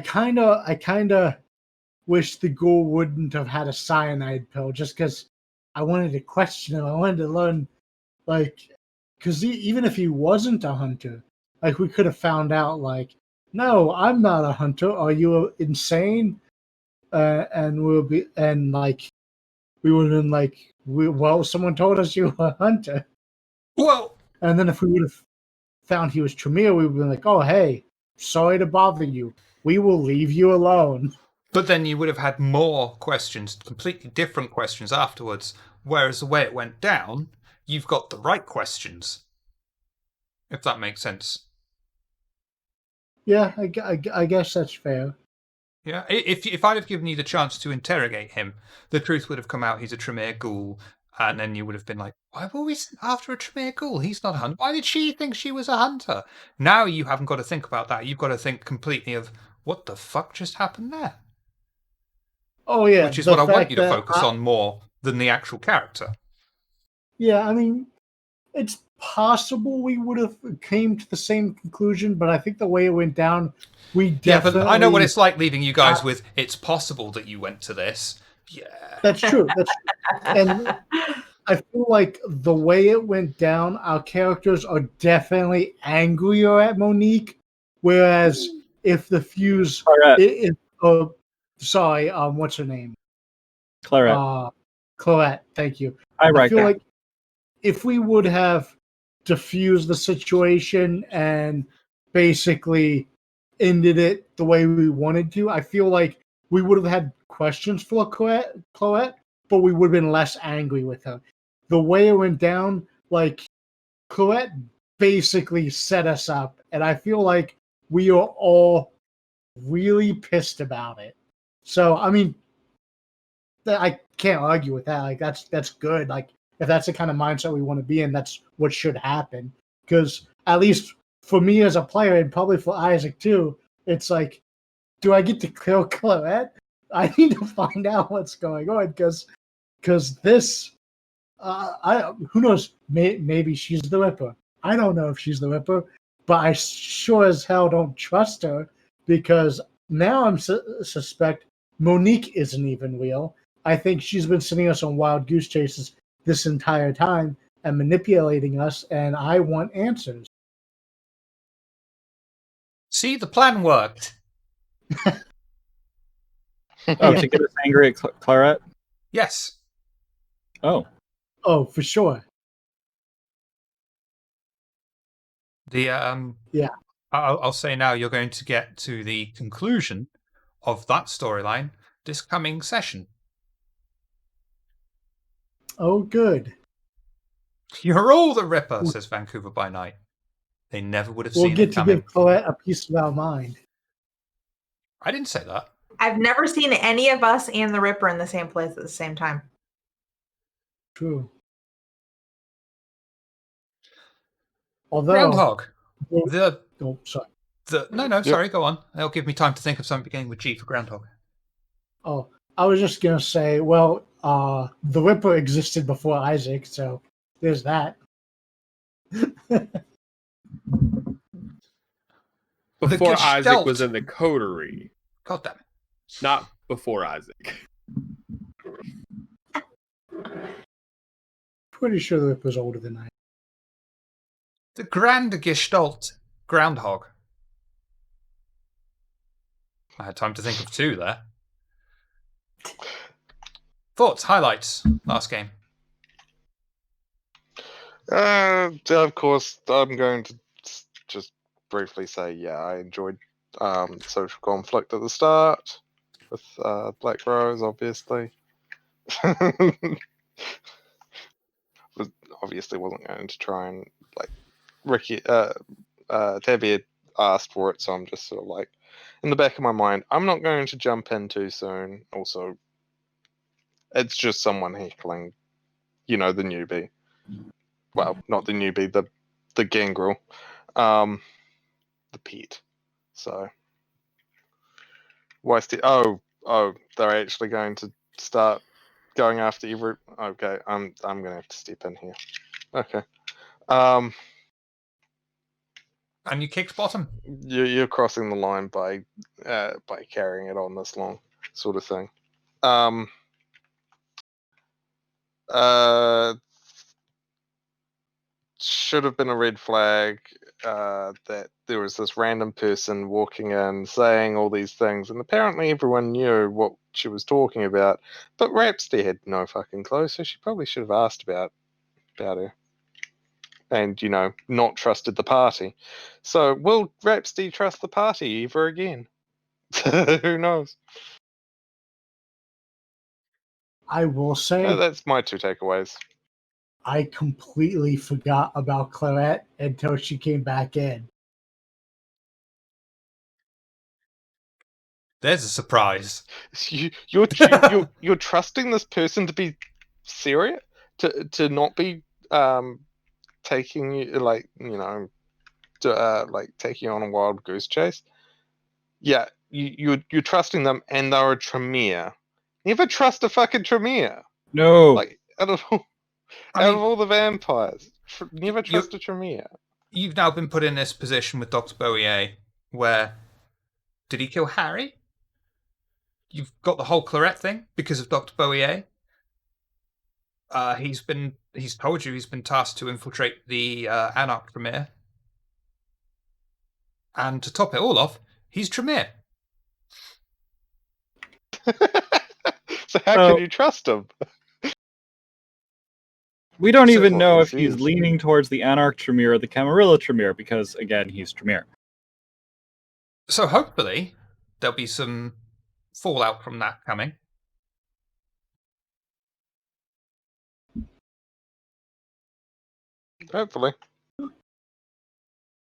kind of wish the ghoul wouldn't have had a cyanide pill, just because I wanted to question him. I wanted to learn, like, because even if he wasn't a hunter, like we could have found out, like, no, I'm not a hunter. Are you insane? And we would have been like, well, someone told us you were a hunter. Well, And then if we would have found he was Tremere, we would have been like, oh, hey, sorry to bother you. We will leave you alone. but then you would have had more questions, completely different questions afterwards. Whereas the way it went down, you've got the right questions. If that makes sense. Yeah, I guess that's fair. Yeah, if I'd have given you the chance to interrogate him, the truth would have come out. He's a Tremere ghoul, and then you would have been like, "Why were we after a Tremere ghoul? He's not a hunter. Why did she think she was a hunter?" Now you haven't got to think about that. You've got to think completely of what the fuck just happened there, Oh, yeah. which is the what I want fact you to that focus on more than the actual character. Yeah, I mean, it's possible we would have came to the same conclusion, but I think the way it went down, we Yeah, definitely... but I know what it's like leaving you guys with. It's possible that you went to this. Yeah, That's true. And I feel like the way it went down, our characters are definitely angrier at Monique, whereas if the fuse... Claret. Sorry, what's her name? Claret. Clarette, thank you. I I write feel that. like if we would have diffused the situation and basically ended it the way we wanted to, I feel like we would have had questions for Clarette, but we would have been less angry with her. The way it went down, like, Clarette basically set us up, and I feel like we are all really pissed about it. So, I mean, I can't argue with that. Like, that's good. Like, if that's the kind of mindset we want to be in, that's what should happen. Because at least for me as a player, and probably for Isaac too, it's like, do I get to kill Claret? I need to find out what's going on because this, who knows? Maybe she's the Ripper. I don't know if she's the Ripper, but I sure as hell don't trust her because now I'm suspect Monique isn't even real. I think she's been sending us on wild goose chases this entire time and manipulating us, and I want answers. See, the plan worked. Oh, to get us angry at Claret? Yes. Oh. Oh, for sure. The Yeah. I'll say now you're going to get to the conclusion of that storyline this coming session. Oh, good. You're all the Ripper, says Vancouver by Night. They never would have We'll seen get it to coming. give Colette a piece of our mind. I didn't say that. I've never seen any of us and the Ripper in the same place at the same time. True. Although Groundhog. oh, sorry. Sorry, go on. That'll give me time to think of something beginning with G for Groundhog. Oh, I was just gonna say, well, the Ripper existed before Isaac, so there's that. Before Isaac Gestalt. was in the coterie, God damn it. not before Isaac. Pretty sure the Ripper's older than I. The Grand Gestalt Groundhog. I had time to think of two there. Thoughts, highlights, last game. Of course, I'm going to just briefly say, yeah, I enjoyed social conflict at the start with Black Rose, obviously. But obviously wasn't going to try and, like, Ricky, Tabby had asked for it, so I'm just sort of like, in the back of my mind, I'm not going to jump in too soon. Also, it's just someone heckling, the newbie. Well, not the newbie, the gangrel, the pet. So, why? Oh, they're actually going to start going after every. Okay, I'm gonna have to step in here. Okay. And you kicked bottom. You're crossing the line by carrying it on this long, sort of thing. Should have been a red flag that there was this random person walking in saying all these things, and apparently everyone knew what she was talking about, but Rhapsody had no fucking clue, so she probably should have asked about her. And, not trusted the party. So, will Rhapsody trust the party ever again? Who knows? I will say, That's my two takeaways. I completely forgot about Claret until she came back in. There's a surprise. You're trusting this person to be serious, to not be taking you taking you on a wild goose chase. Yeah, you're trusting them, and they're a Tremere. Never trust a fucking Tremere. No. Like out of all the vampires, never trust a Tremere. You've now been put in this position with Dr. Bowier, where did he kill Harry? You've got the whole Claret thing because of Dr. Bowier. He's told you he's been tasked to infiltrate the Anarch Tremere. And to top it all off, he's Tremere. So how can you trust him? We don't even know if he's leaning towards the Anarch Tremere or the Camarilla Tremere, because, again, he's Tremere. So hopefully, there'll be some fallout from that coming. Hopefully.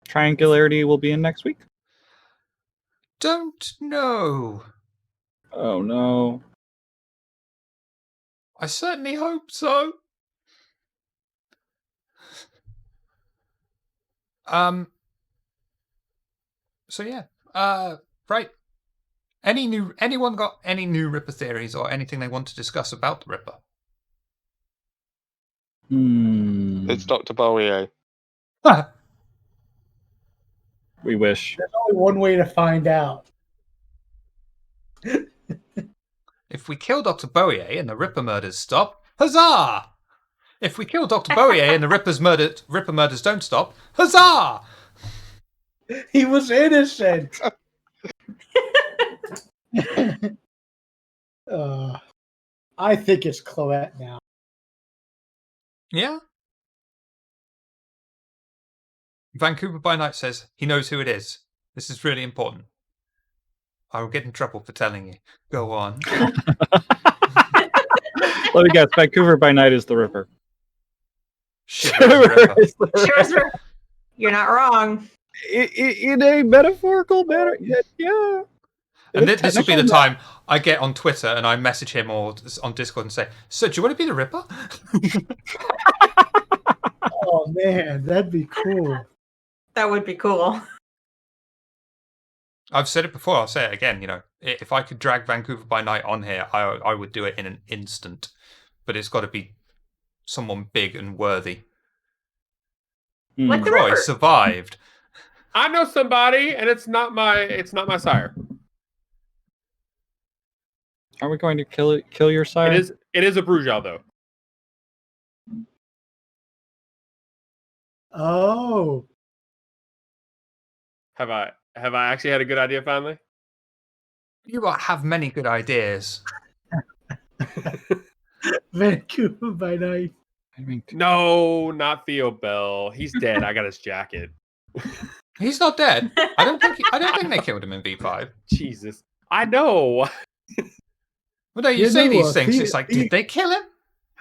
Triangularity will be in next week? Don't know. Oh, no. I certainly hope so. So yeah. Right. Anyone got any new Ripper theories or anything they want to discuss about the Ripper? It's Dr. Bowie. We wish. There's only one way to find out. If we kill Dr. Bowie and the Ripper murders stop, huzzah! If we kill Dr. Bowie and the Ripper murders don't stop, huzzah! He was innocent. I think it's Chloette now. Yeah? Vancouver by Night says he knows who it is. This is really important. I will get in trouble for telling you. Go on. Let me guess. Vancouver by Night is the Ripper. Shiver is the Ripper. is the Sure, Ripper. sure. You're not wrong. In a metaphorical manner, yeah. And this will be the time I get on Twitter and I message him or on Discord and say, "So, do you want to be the Ripper?" Oh man, that'd be cool. That would be cool. I've said it before, I'll say it again, if I could drag Vancouver by Night on here, I would do it in an instant. But it's got to be someone big and worthy. Like the Troy Ripper. survived. I know somebody, and it's not my sire. Are we going to kill your sire? It is a Brujah though. Oh, Have I actually had a good idea finally? You have many good ideas. Vancouver by Night. I mean, No, not Theo Bell. He's dead. I got his jacket. He's not dead. I don't think they killed him in V5. Jesus. I know. Well, no, you You say know these what, things. he- It's like, he- did they kill him?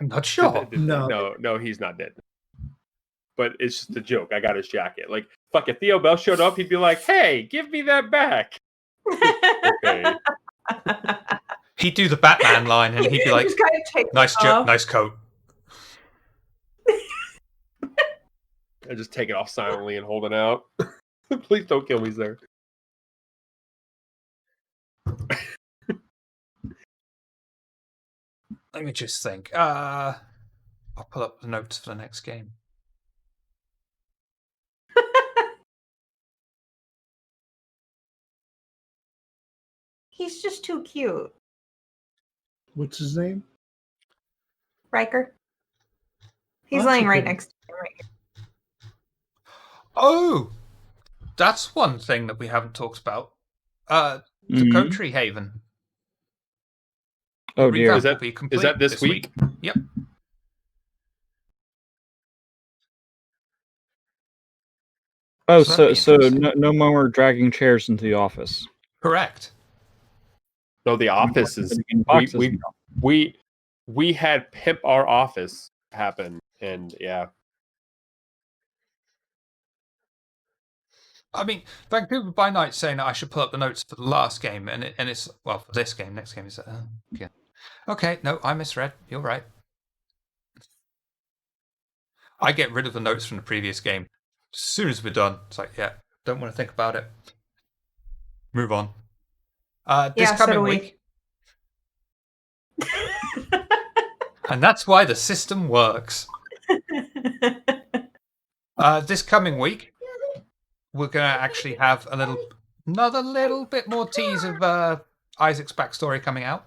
I'm not sure. No, he's not dead. But it's just a joke. I got his jacket. Like, fuck, if Theo Bell showed up, he'd be like, "Hey, give me that back." Okay. He'd do the Batman line and he'd be like, Just kind of take "Nice it joke, off. nice coat." I just take it off silently and hold it out. Please don't kill me, sir. Let me just think. I'll pull up the notes for the next game. He's just too cute. What's his name? Riker. He's That's laying a right good- next to him right here. Oh, that's one thing that we haven't talked about. The Mhm. Coatry Haven. Oh dear. Revamp Is that- will be complete that this week? Yep. Oh, So that'd be so interesting. no more dragging chairs into the office. Correct. No, the office is In boxes we now. we had pimp our office happen, and yeah. I mean, Vancouver by Night saying that I should pull up the notes for the last game, and it's well for this game. Next game is yeah. Okay, no, I misread. You're right. I get rid of the notes from the previous game as soon as we're done. It's like, yeah, don't want to think about it. Move on. This Yeah, so coming do we. week, and that's why the system works. This coming week, we're going to actually have another little bit more tease of Isaac's backstory coming out.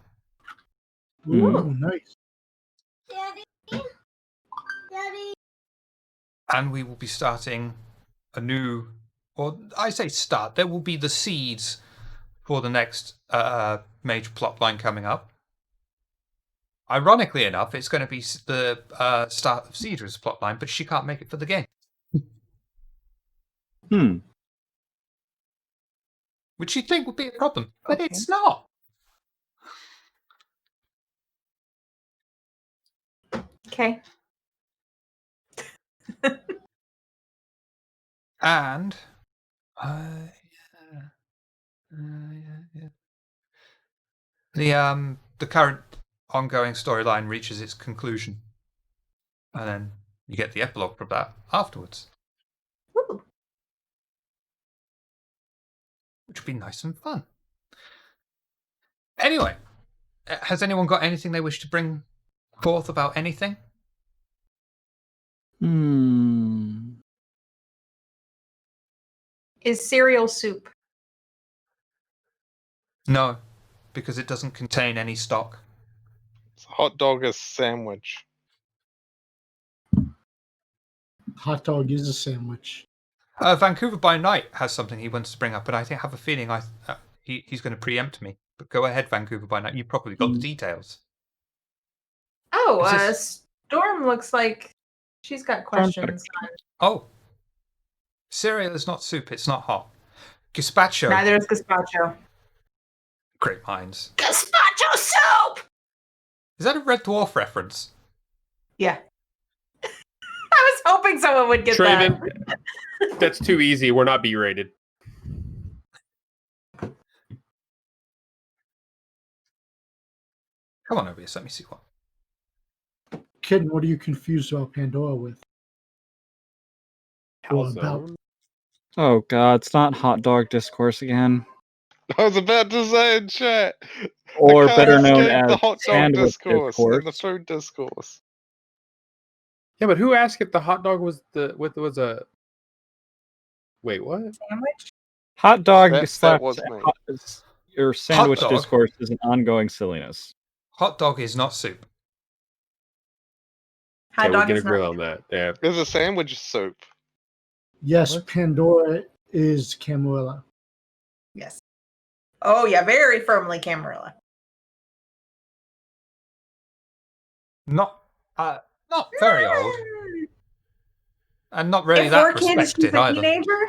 Ooh, nice. And we will be starting a new, or I say start, there will be the seeds for the next major plot line coming up. Ironically enough, it's going to be the start of Cedra's plot line, but she can't make it for the game. Which you'd think would be a problem, but Okay. it's not. Okay. And the current ongoing storyline reaches its conclusion, and then you get the epilogue from that afterwards. Woo. which would be nice and fun. Anyway, has anyone got anything they wish to bring forth about anything? Is cereal soup? No, because it doesn't contain any stock. It's a hot dog a sandwich. Hot dog is a sandwich. Vancouver by Night has something he wants to bring up, but I have a feeling he's going to preempt me. But go ahead, Vancouver by Night. You probably got the details. Oh, Is this- Storm looks like she's got questions. Oh, cereal is not soup. It's not hot. Gazpacho. Neither is gazpacho. Great minds. Gazpacho soup! Is that a Red Dwarf reference? Yeah. I was hoping someone would get Traven, that. that's too easy. We're not B-rated. Come on, Obius. Let me see what. Kid, what are you confused about Pandora with? Well, Calzone. about- Oh god, it's not hot dog discourse again. I was about to say in chat. Or I can't better known escape as the hot dog sandwich discourse and the discourse. food discourse. Yeah, but who asked if the hot dog was a? Wait, what? Sandwich? Hot dog That slash was me. your sandwich dog. discourse is an ongoing silliness. Hot dog is not soup. Hot Yeah, we dog can is agree not. on that. Yeah. There's a sandwich soup. Yes, What? Pandora is Camarilla. Yes. Oh yeah, very firmly Camarilla. Not very old, and not really If that we're kids, she's respected a either. teenager.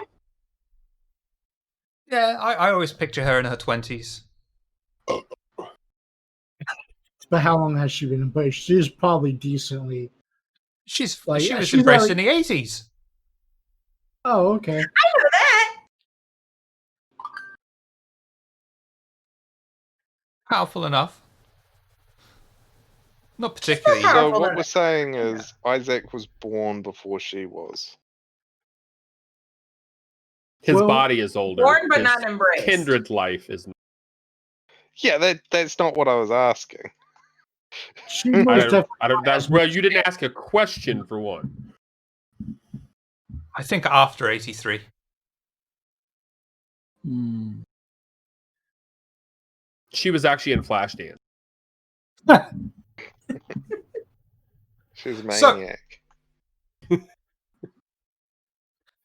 Yeah, I always picture her in her 20s. But how long has she been embraced? She's probably decently. She Like, was she's embraced like- in the 80s. Oh, okay. I know that. Powerful enough. Not particularly. Powerful. So what enough. we're saying is Isaac was born before she was. His Well, body is older. Born but His not embraced. Kindred life is. Yeah, that's not what I was asking. She I most I definitely. don't. That's well. You didn't ask a question for one. I think after 83. She was actually in Flashdance. She was a So- maniac.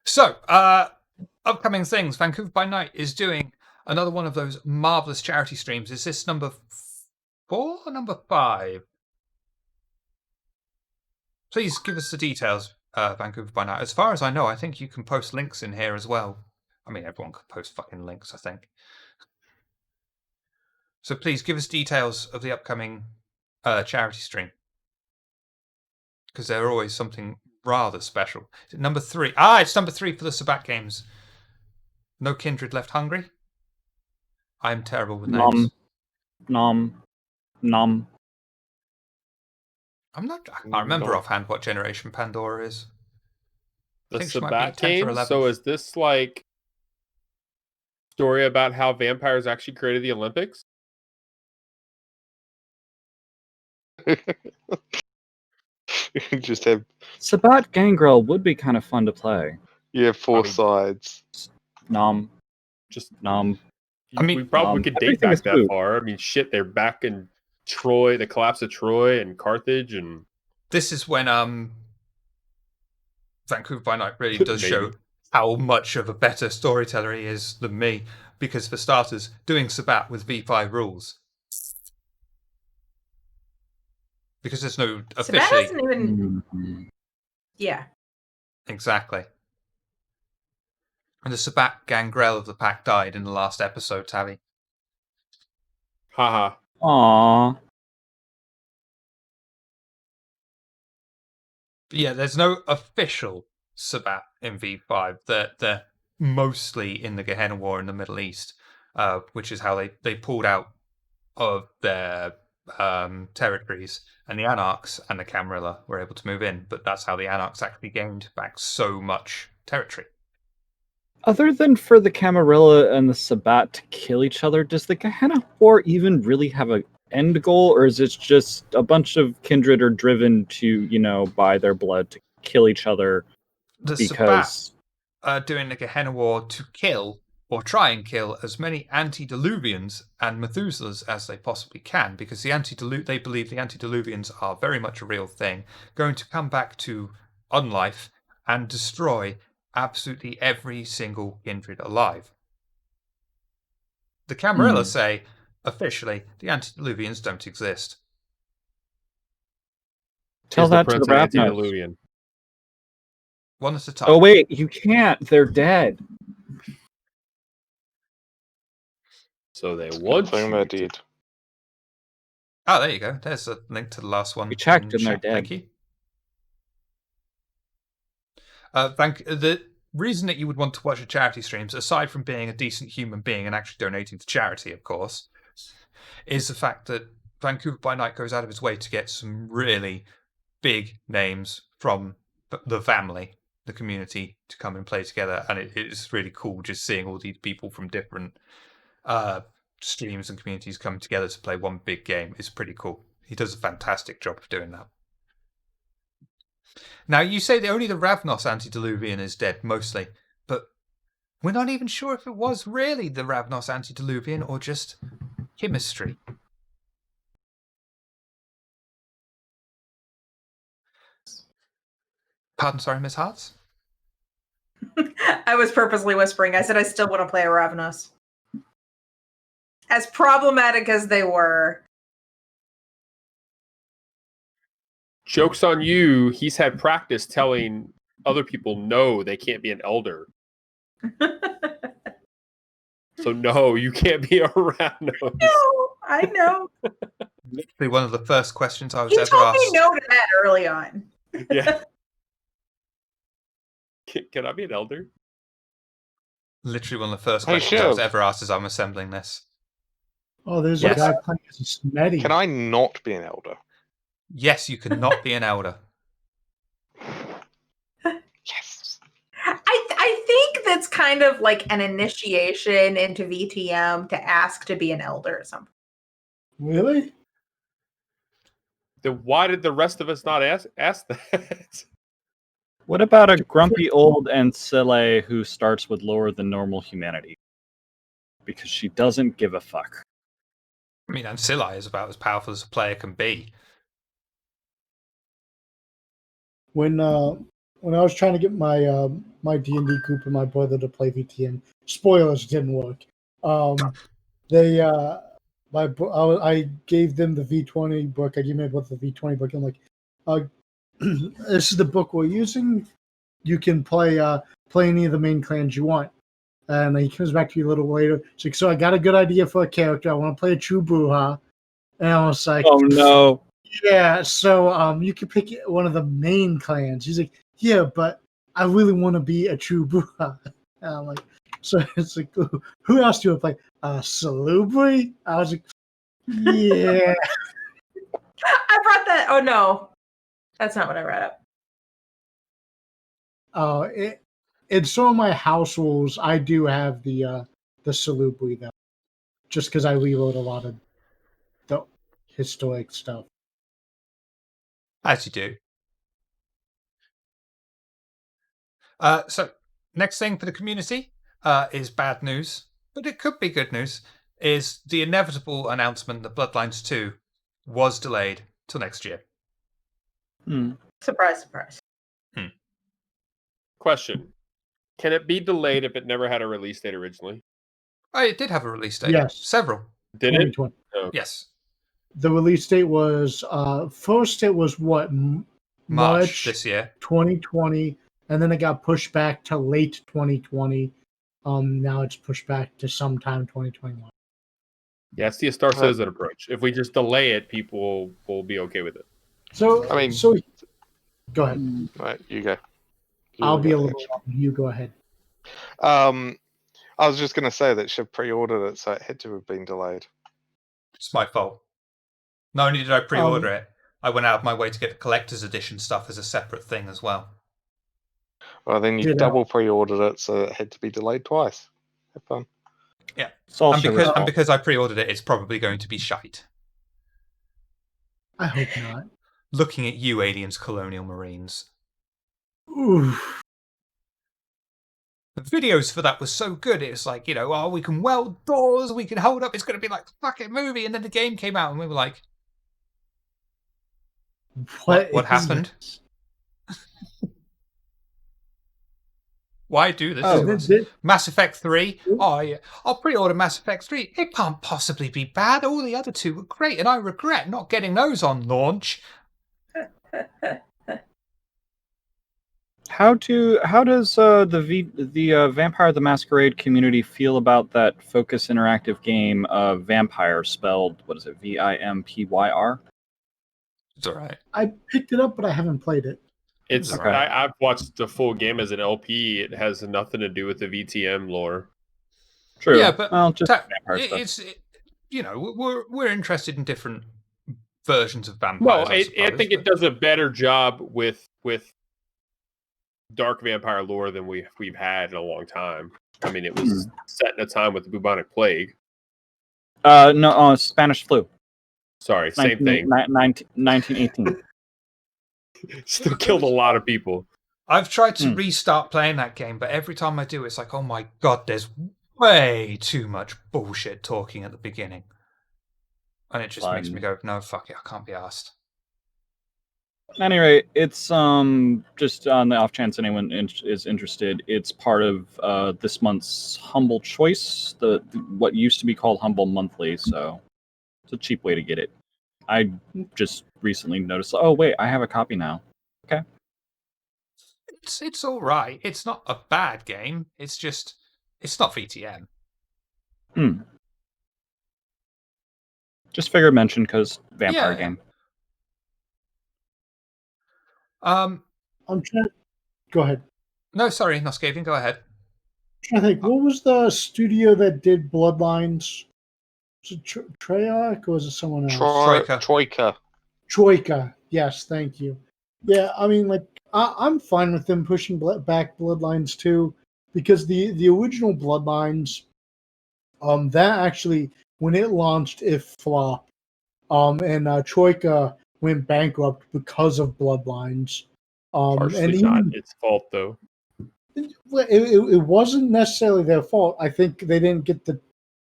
So, upcoming things. Vancouver by Night is doing another one of those marvelous charity streams. Is this number 4 or number 5? Please give us the details, Vancouver by Night. As far as I know, I think you can post links in here as well. I mean, everyone can post fucking links, I think. So please give us details of the upcoming charity stream. Because they're always something rather special. Is it number 3? It's number 3 for the Sabat games. No Kindred Left Hungry? I'm terrible with names. Nom. I can't remember No. offhand what generation Pandora is. I The think she might be Sabat 10th or game. 11th. So is this like story about how vampires actually created the Olympics? You just have Sabat Gangrel would be kind of fun to play. four I mean- sides. Nom. Just Nom. I mean, we probably could date everything back is that food. far. I mean, shit, they're back in Troy, the collapse of Troy and Carthage, and This is when Vancouver by Night really does Maybe. show how much of a better storyteller he is than me. Because for starters, doing Sabat with V5 rules. Because there's no So that officially hasn't even. Yeah. exactly. And the Sabat Gangrel of the pack died in the last episode, Tabby. haha. Aww. But yeah, there's no official Sabat in V5. They're mostly in the Gehenna War in the Middle East, which is how they pulled out of their territories, and the Anarchs and the Camarilla were able to move in. But that's how the Anarchs actually gained back so much territory. Other than for the Camarilla and the Sabbat to kill each other, does the Gehenna War even really have an end goal, or is it just a bunch of kindred are driven to, buy their blood to kill each other The because Sabbat are doing the Gehenna War to kill or try and kill as many antediluvians and Methuselahs as they possibly can, because they believe the antediluvians are very much a real thing, going to come back to unlife and destroy absolutely every single kindred alive. The Camarilla say, officially, the antediluvians don't exist. tell Is the that to the prince an Ravnos. antediluvian? One at a time. Oh wait, you can't. They're dead. So they Good want thing you they're to- dead. Oh, there you go. There's a link to the last one. We checked in and they're chat. dead. Thank you. The reason that you would want to watch a charity streams, aside from being a decent human being and actually donating to charity, of course, is the fact that Vancouver by Night goes out of its way to get some really big names from the family, the community, to come and play together. And it is really cool just seeing all these people from different streams and communities coming together to play one big game. It's pretty cool. He does a fantastic job of doing that. Now, you say that only the Ravnos antediluvian is dead, mostly, but we're not even sure if it was really the Ravnos antediluvian or just chemistry. Pardon, sorry, Miss Hartz? I was purposely whispering. I said I still want to play a Ravenous. As problematic as they were. Joke's on you. He's had practice telling other people no, they can't be an elder. So no, you can't be a Ravnos. No, I know. Literally one of the first questions I was He ever told me asked. no to that early on. Yeah. Can I be an elder? Literally one of the first Hey, questions I was Shiv. ever asked as I'm assembling this. Oh, there's Yes. a guy playing as a Smetty. Can I not be an elder? Yes, you cannot be an elder. Yes. I think that's kind of like an initiation into VTM to ask to be an elder or something. Really? Then why did the rest of us not ask that? What about a grumpy old Ancille who starts with lower than normal humanity? Because she doesn't give a fuck. I mean, Ancilla is about as powerful as a player can be. When I was trying to get my my D&D group and my brother to play VTM, spoilers, didn't work. I gave them the V20 book. I gave my brother the V20 book. I'm like, this is the book we're using. You can play any of the main clans you want. And he comes back to you a little later. He's like, so I got a good idea for a character. I want to play a true Bruja. And I was like, Oh no. yeah, so you can pick one of the main clans. He's like, yeah, but I really want to be a true Bruja. And I'm like, so it's like, who else do you want to play? Salubri? I was like, yeah. I brought that. Oh no, that's not what I read up. In some of my house rules, I do have the Salubri though, just because I reload a lot of the historic stuff. As you do. So, next thing for the community is bad news, but it could be good news, is the inevitable announcement that Bloodlines 2 was delayed till next year. Surprise, surprise. Question. Can it be delayed if it never had a release date originally? Oh, it did have a release date. Yes. Several. Did it? 2020. Oh. Yes. The release date was first. It was what March this year. 2020, and then it got pushed back to late 2020. Now it's pushed back to sometime 2021. Yeah, it's the Star Citizen approach. If we just delay it, people will be okay with it. So I mean- go ahead. Right, you go. I'll be a go. little. You go ahead. I was just going to say that Shiv pre-ordered it, so it had to have been delayed. It's my fault. Not only did I pre-order it, I went out of my way to get the collector's edition stuff as a separate thing as well. Well, then you Ditto. double pre-ordered it, so it had to be delayed twice. Have fun. Yeah. It's all And sugar because, salt. and because I pre-ordered it, it's probably going to be shite. I hope not. Looking at you, aliens, colonial marines. Oof. The videos for that was so good. It's like, oh, we can weld doors, we can hold up. It's going to be like the fucking movie. And then the game came out, and we were like, what is happened? this? Why do this Oh. to us? Mass Effect 3? Oh, yeah. I'll pre-order Mass Effect 3. It can't possibly be bad. All the other two were great, and I regret not getting those on launch. How does the Vampire the Masquerade community feel about that Focus Interactive game Vampire, spelled what is it, Vimpyr? It's all right. I picked it up, but I haven't played it. It's Okay. I've watched the full game as an LP. It has nothing to do with the VTM lore. True. Yeah, but well, just Ta- vampire stuff. it's we're interested in different versions of vampires. Well, I I suppose, think it but- does a better job with dark vampire lore than we've had in a long time. I mean, it was set in a time with the bubonic plague. No, Spanish flu. Sorry, same thing. 1918. Still killed a lot of people. I've tried to restart playing that game, but every time I do, it's like, oh my god, there's way too much bullshit talking at the beginning. And it just makes me go, no, fuck it, I can't be asked. At any rate, it's just on the off chance anyone is interested. It's part of this month's Humble Choice, the what used to be called Humble Monthly. So it's a cheap way to get it. I just recently noticed. Oh wait, I have a copy now. Okay. It's all right. It's not a bad game. It's just it's not VTM. Just figured mention because vampire Yeah. game. I'm trying. Go ahead. No, sorry, Noscavian, go ahead. I think what was the studio that did Bloodlines? Was it Treyarch or was it someone else? Troika. Troika. Yes, thank you. Yeah, I mean, like I'm fine with them pushing back Bloodlines 2 because the original Bloodlines, that actually when it launched, it flopped. And Troika went bankrupt because of Bloodlines. Partially not its fault, though. It wasn't necessarily their fault. I think they didn't get the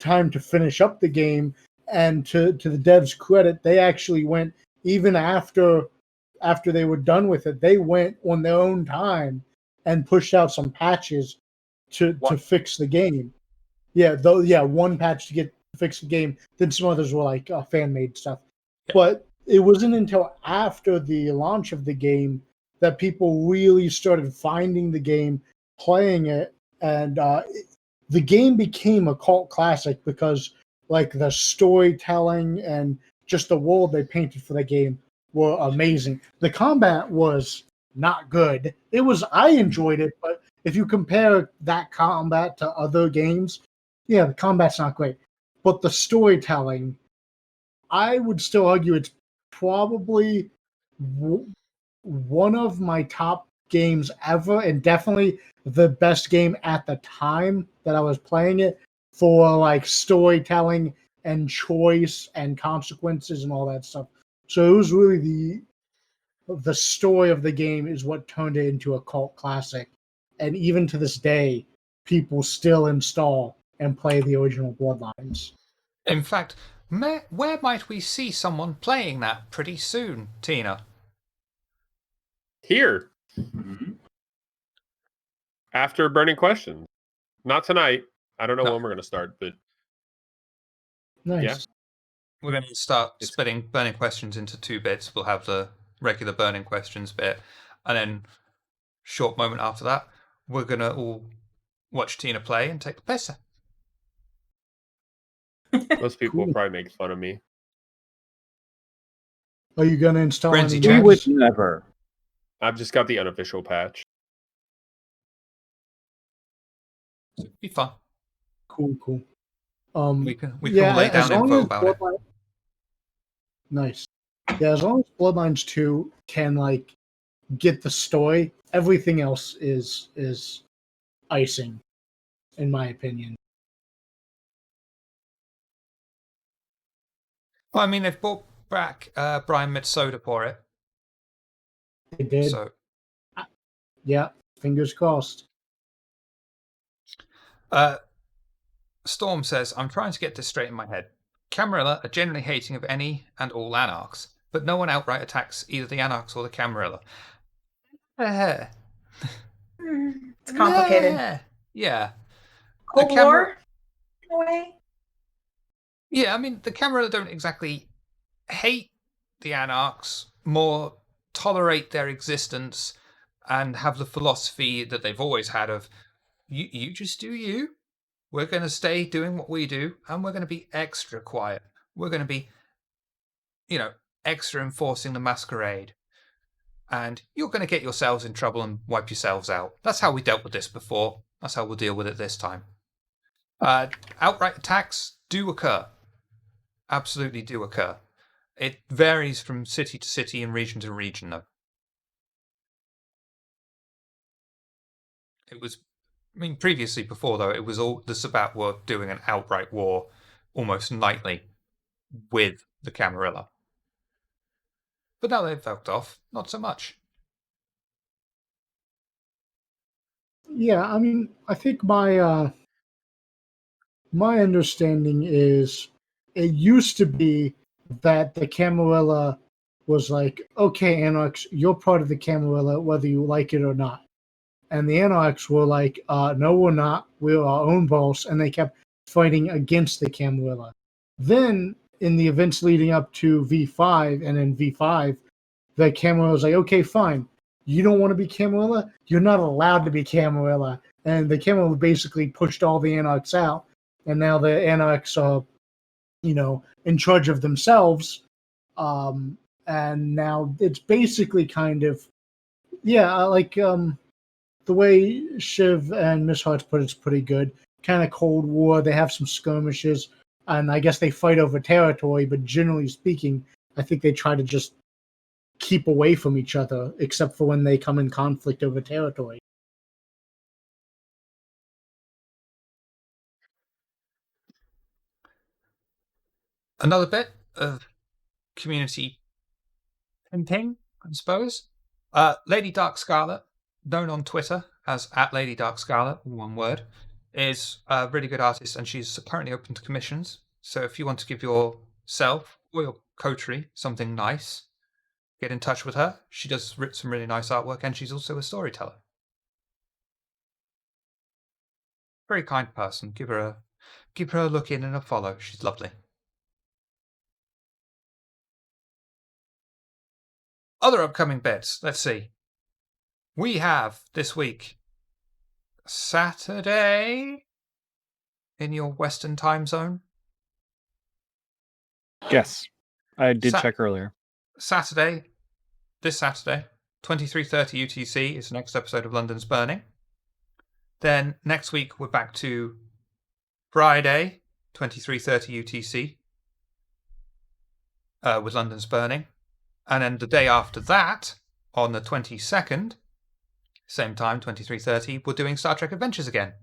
time to finish up the game, and to the devs' credit, they actually went even after they were done with it. They went on their own time and pushed out some patches to fix the game. One patch to fix the game. Then some others were like fan made stuff. Yeah. But it wasn't until after the launch of the game that people really started finding the game, playing it, and the game became a cult classic because like the storytelling and just the world they painted for the game were amazing. The combat was not good. I enjoyed it, but if you compare that combat to other games, yeah, the combat's not great. But the storytelling, I would still argue it's probably one of my top games ever, and definitely the best game at the time that I was playing it for like storytelling and choice and consequences and all that stuff. So it was really the story of the game is what turned it into a cult classic. And even to this day, people still install and play the original Bloodlines. In fact, where might we see someone playing that pretty soon, Tina? Here. After Burning Questions. Not tonight. I don't know No. when we're going to start, but Nice. Yeah. We're going to start splitting burning questions into 2 bits. We'll have the regular burning questions bit, and then short moment after that, we're going to all watch Tina play and take the piss. most people will Cool. probably make fun of me. Are you going to install Frenzy any We Jack. would mods? never. I've just got the unofficial patch. It'd be fun. Cool. We can lay as down long info as about it. Nice. Yeah, as long as Bloodlines 2 can like get the story. Everything else is icing, in my opinion. Well, I mean, they've brought back Brian Mitsoda for it. They did. So, Yeah, fingers crossed. Storm says, I'm trying to get this straight in my head. Camarilla are generally hating of any and all anarchs, but no one outright attacks either the anarchs or the Camarilla. It's complicated. Yeah. Cold War, in a way. Yeah, I mean, the Camarilla don't exactly hate the anarchs, more tolerate their existence and have the philosophy that they've always had of, you just do you. We're going to stay doing what we do, and we're going to be extra quiet. We're going to be, extra enforcing the masquerade. And you're going to get yourselves in trouble and wipe yourselves out. That's how we dealt with this before. That's how we'll deal with it this time. Outright attacks do occur. Absolutely do occur. It varies from city to city and region to region, though. Previously, before, though, it was all the Sabbat were doing an outright war almost nightly with the Camarilla. But now they've fucked off, not so much. Yeah, I mean, I think my understanding is it used to be that the Camarilla was like, okay, Anarchs, you're part of the Camarilla, whether you like it or not. And the Anarchs were like, no, we're not. We're our own boss. And they kept fighting against the Camarilla. Then, in the events leading up to V5, and in V5, the Camarilla was like, okay, fine. You don't want to be Camarilla? You're not allowed to be Camarilla. And the Camarilla basically pushed all the Anarchs out. And now the Anarchs are, in charge of themselves. And now it's basically kind of, the way Shiv and Miss Hearts put it's pretty good. Kind of Cold War. They have some skirmishes, and I guess they fight over territory. But generally speaking, I think they try to just keep away from each other, except for when they come in conflict over territory. Another bit of community pimping, I suppose. Lady Dark Scarlet, known on Twitter as @LadyDarkScarlet, one word, is a really good artist, and she's currently open to commissions. So if you want to give yourself or your coterie something nice, get in touch with her. She does some really nice artwork, and she's also a storyteller. Very kind person. Give her a look in and a follow. She's lovely. Other upcoming bets. Let's see. We have this week Saturday in your Western time zone. Yes, I did check earlier. This Saturday, 23:30 UTC is the next episode of London's Burning. Then next week we're back to Friday, 23:30 UTC with London's Burning. And then the day after that, on the 22nd, same time, 23:30, we're doing Star Trek Adventures again.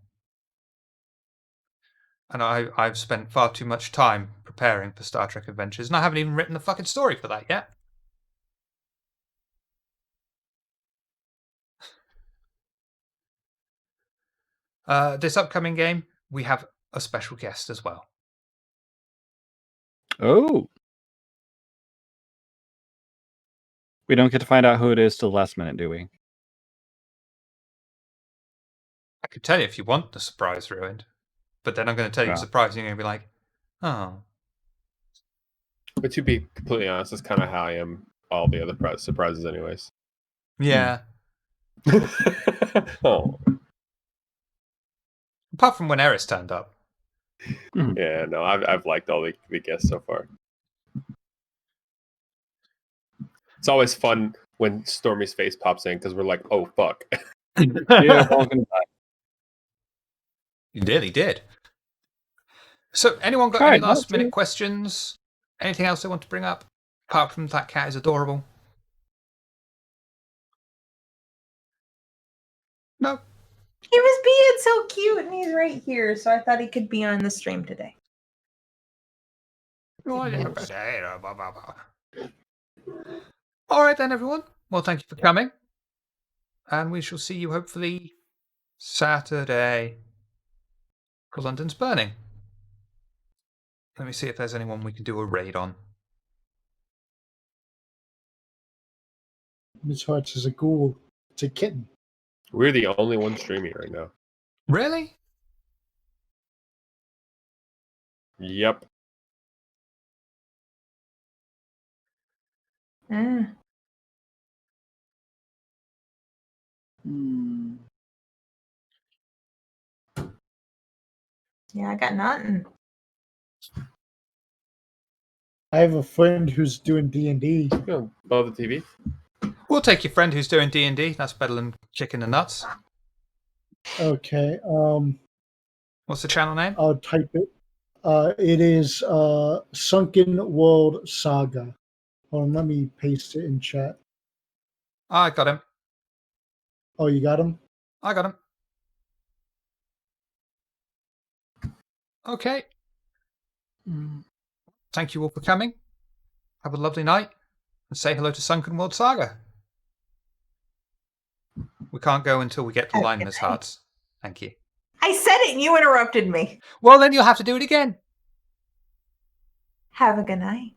And I've spent far too much time preparing for Star Trek Adventures, and I haven't even written the fucking story for that yet. This upcoming game, we have a special guest as well. Oh. We don't get to find out who it is till the last minute, do we? I could tell you if you want the surprise ruined, but then I'm going to tell you the surprise, and you're going to be like, oh. But to be completely honest, that's kind of how I am all the other surprises anyways. Yeah. Oh. Apart from when Eris turned up. Yeah, no, I've liked all the guests so far. It's always fun when Stormy's face pops in because we're like, oh, fuck. Yeah, welcome back. You nearly did. So, anyone got any last minute questions? Anything else they want to bring up? Apart from that cat is adorable. He was being so cute, and he's right here, so I thought he could be on the stream today. All right then, everyone. Well, thank you for coming. And we shall see you hopefully Saturday for London's Burning. Let me see if there's anyone we can do a raid on. Miss Hartz is a ghoul. It's a kitten. We're the only one streaming right now. Really? Yep. Mm. Yeah, I got nothing. I have a friend who's doing D&D. Go above the TV. We'll take your friend who's doing D&D. That's better than chicken and nuts. Okay. What's the channel name? I'll type it. It is Sunken World Saga. Hold on, let me paste it in chat. I got him. Oh, you got him? I got him. Okay. Thank you all for coming. Have a lovely night. And say hello to Sunken World Saga. We can't go until we get the line, Miss Hartz. Thank you. I said it and you interrupted me. Well, then you'll have to do it again. Have a good night.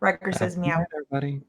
Riker says Good meow. night, everybody.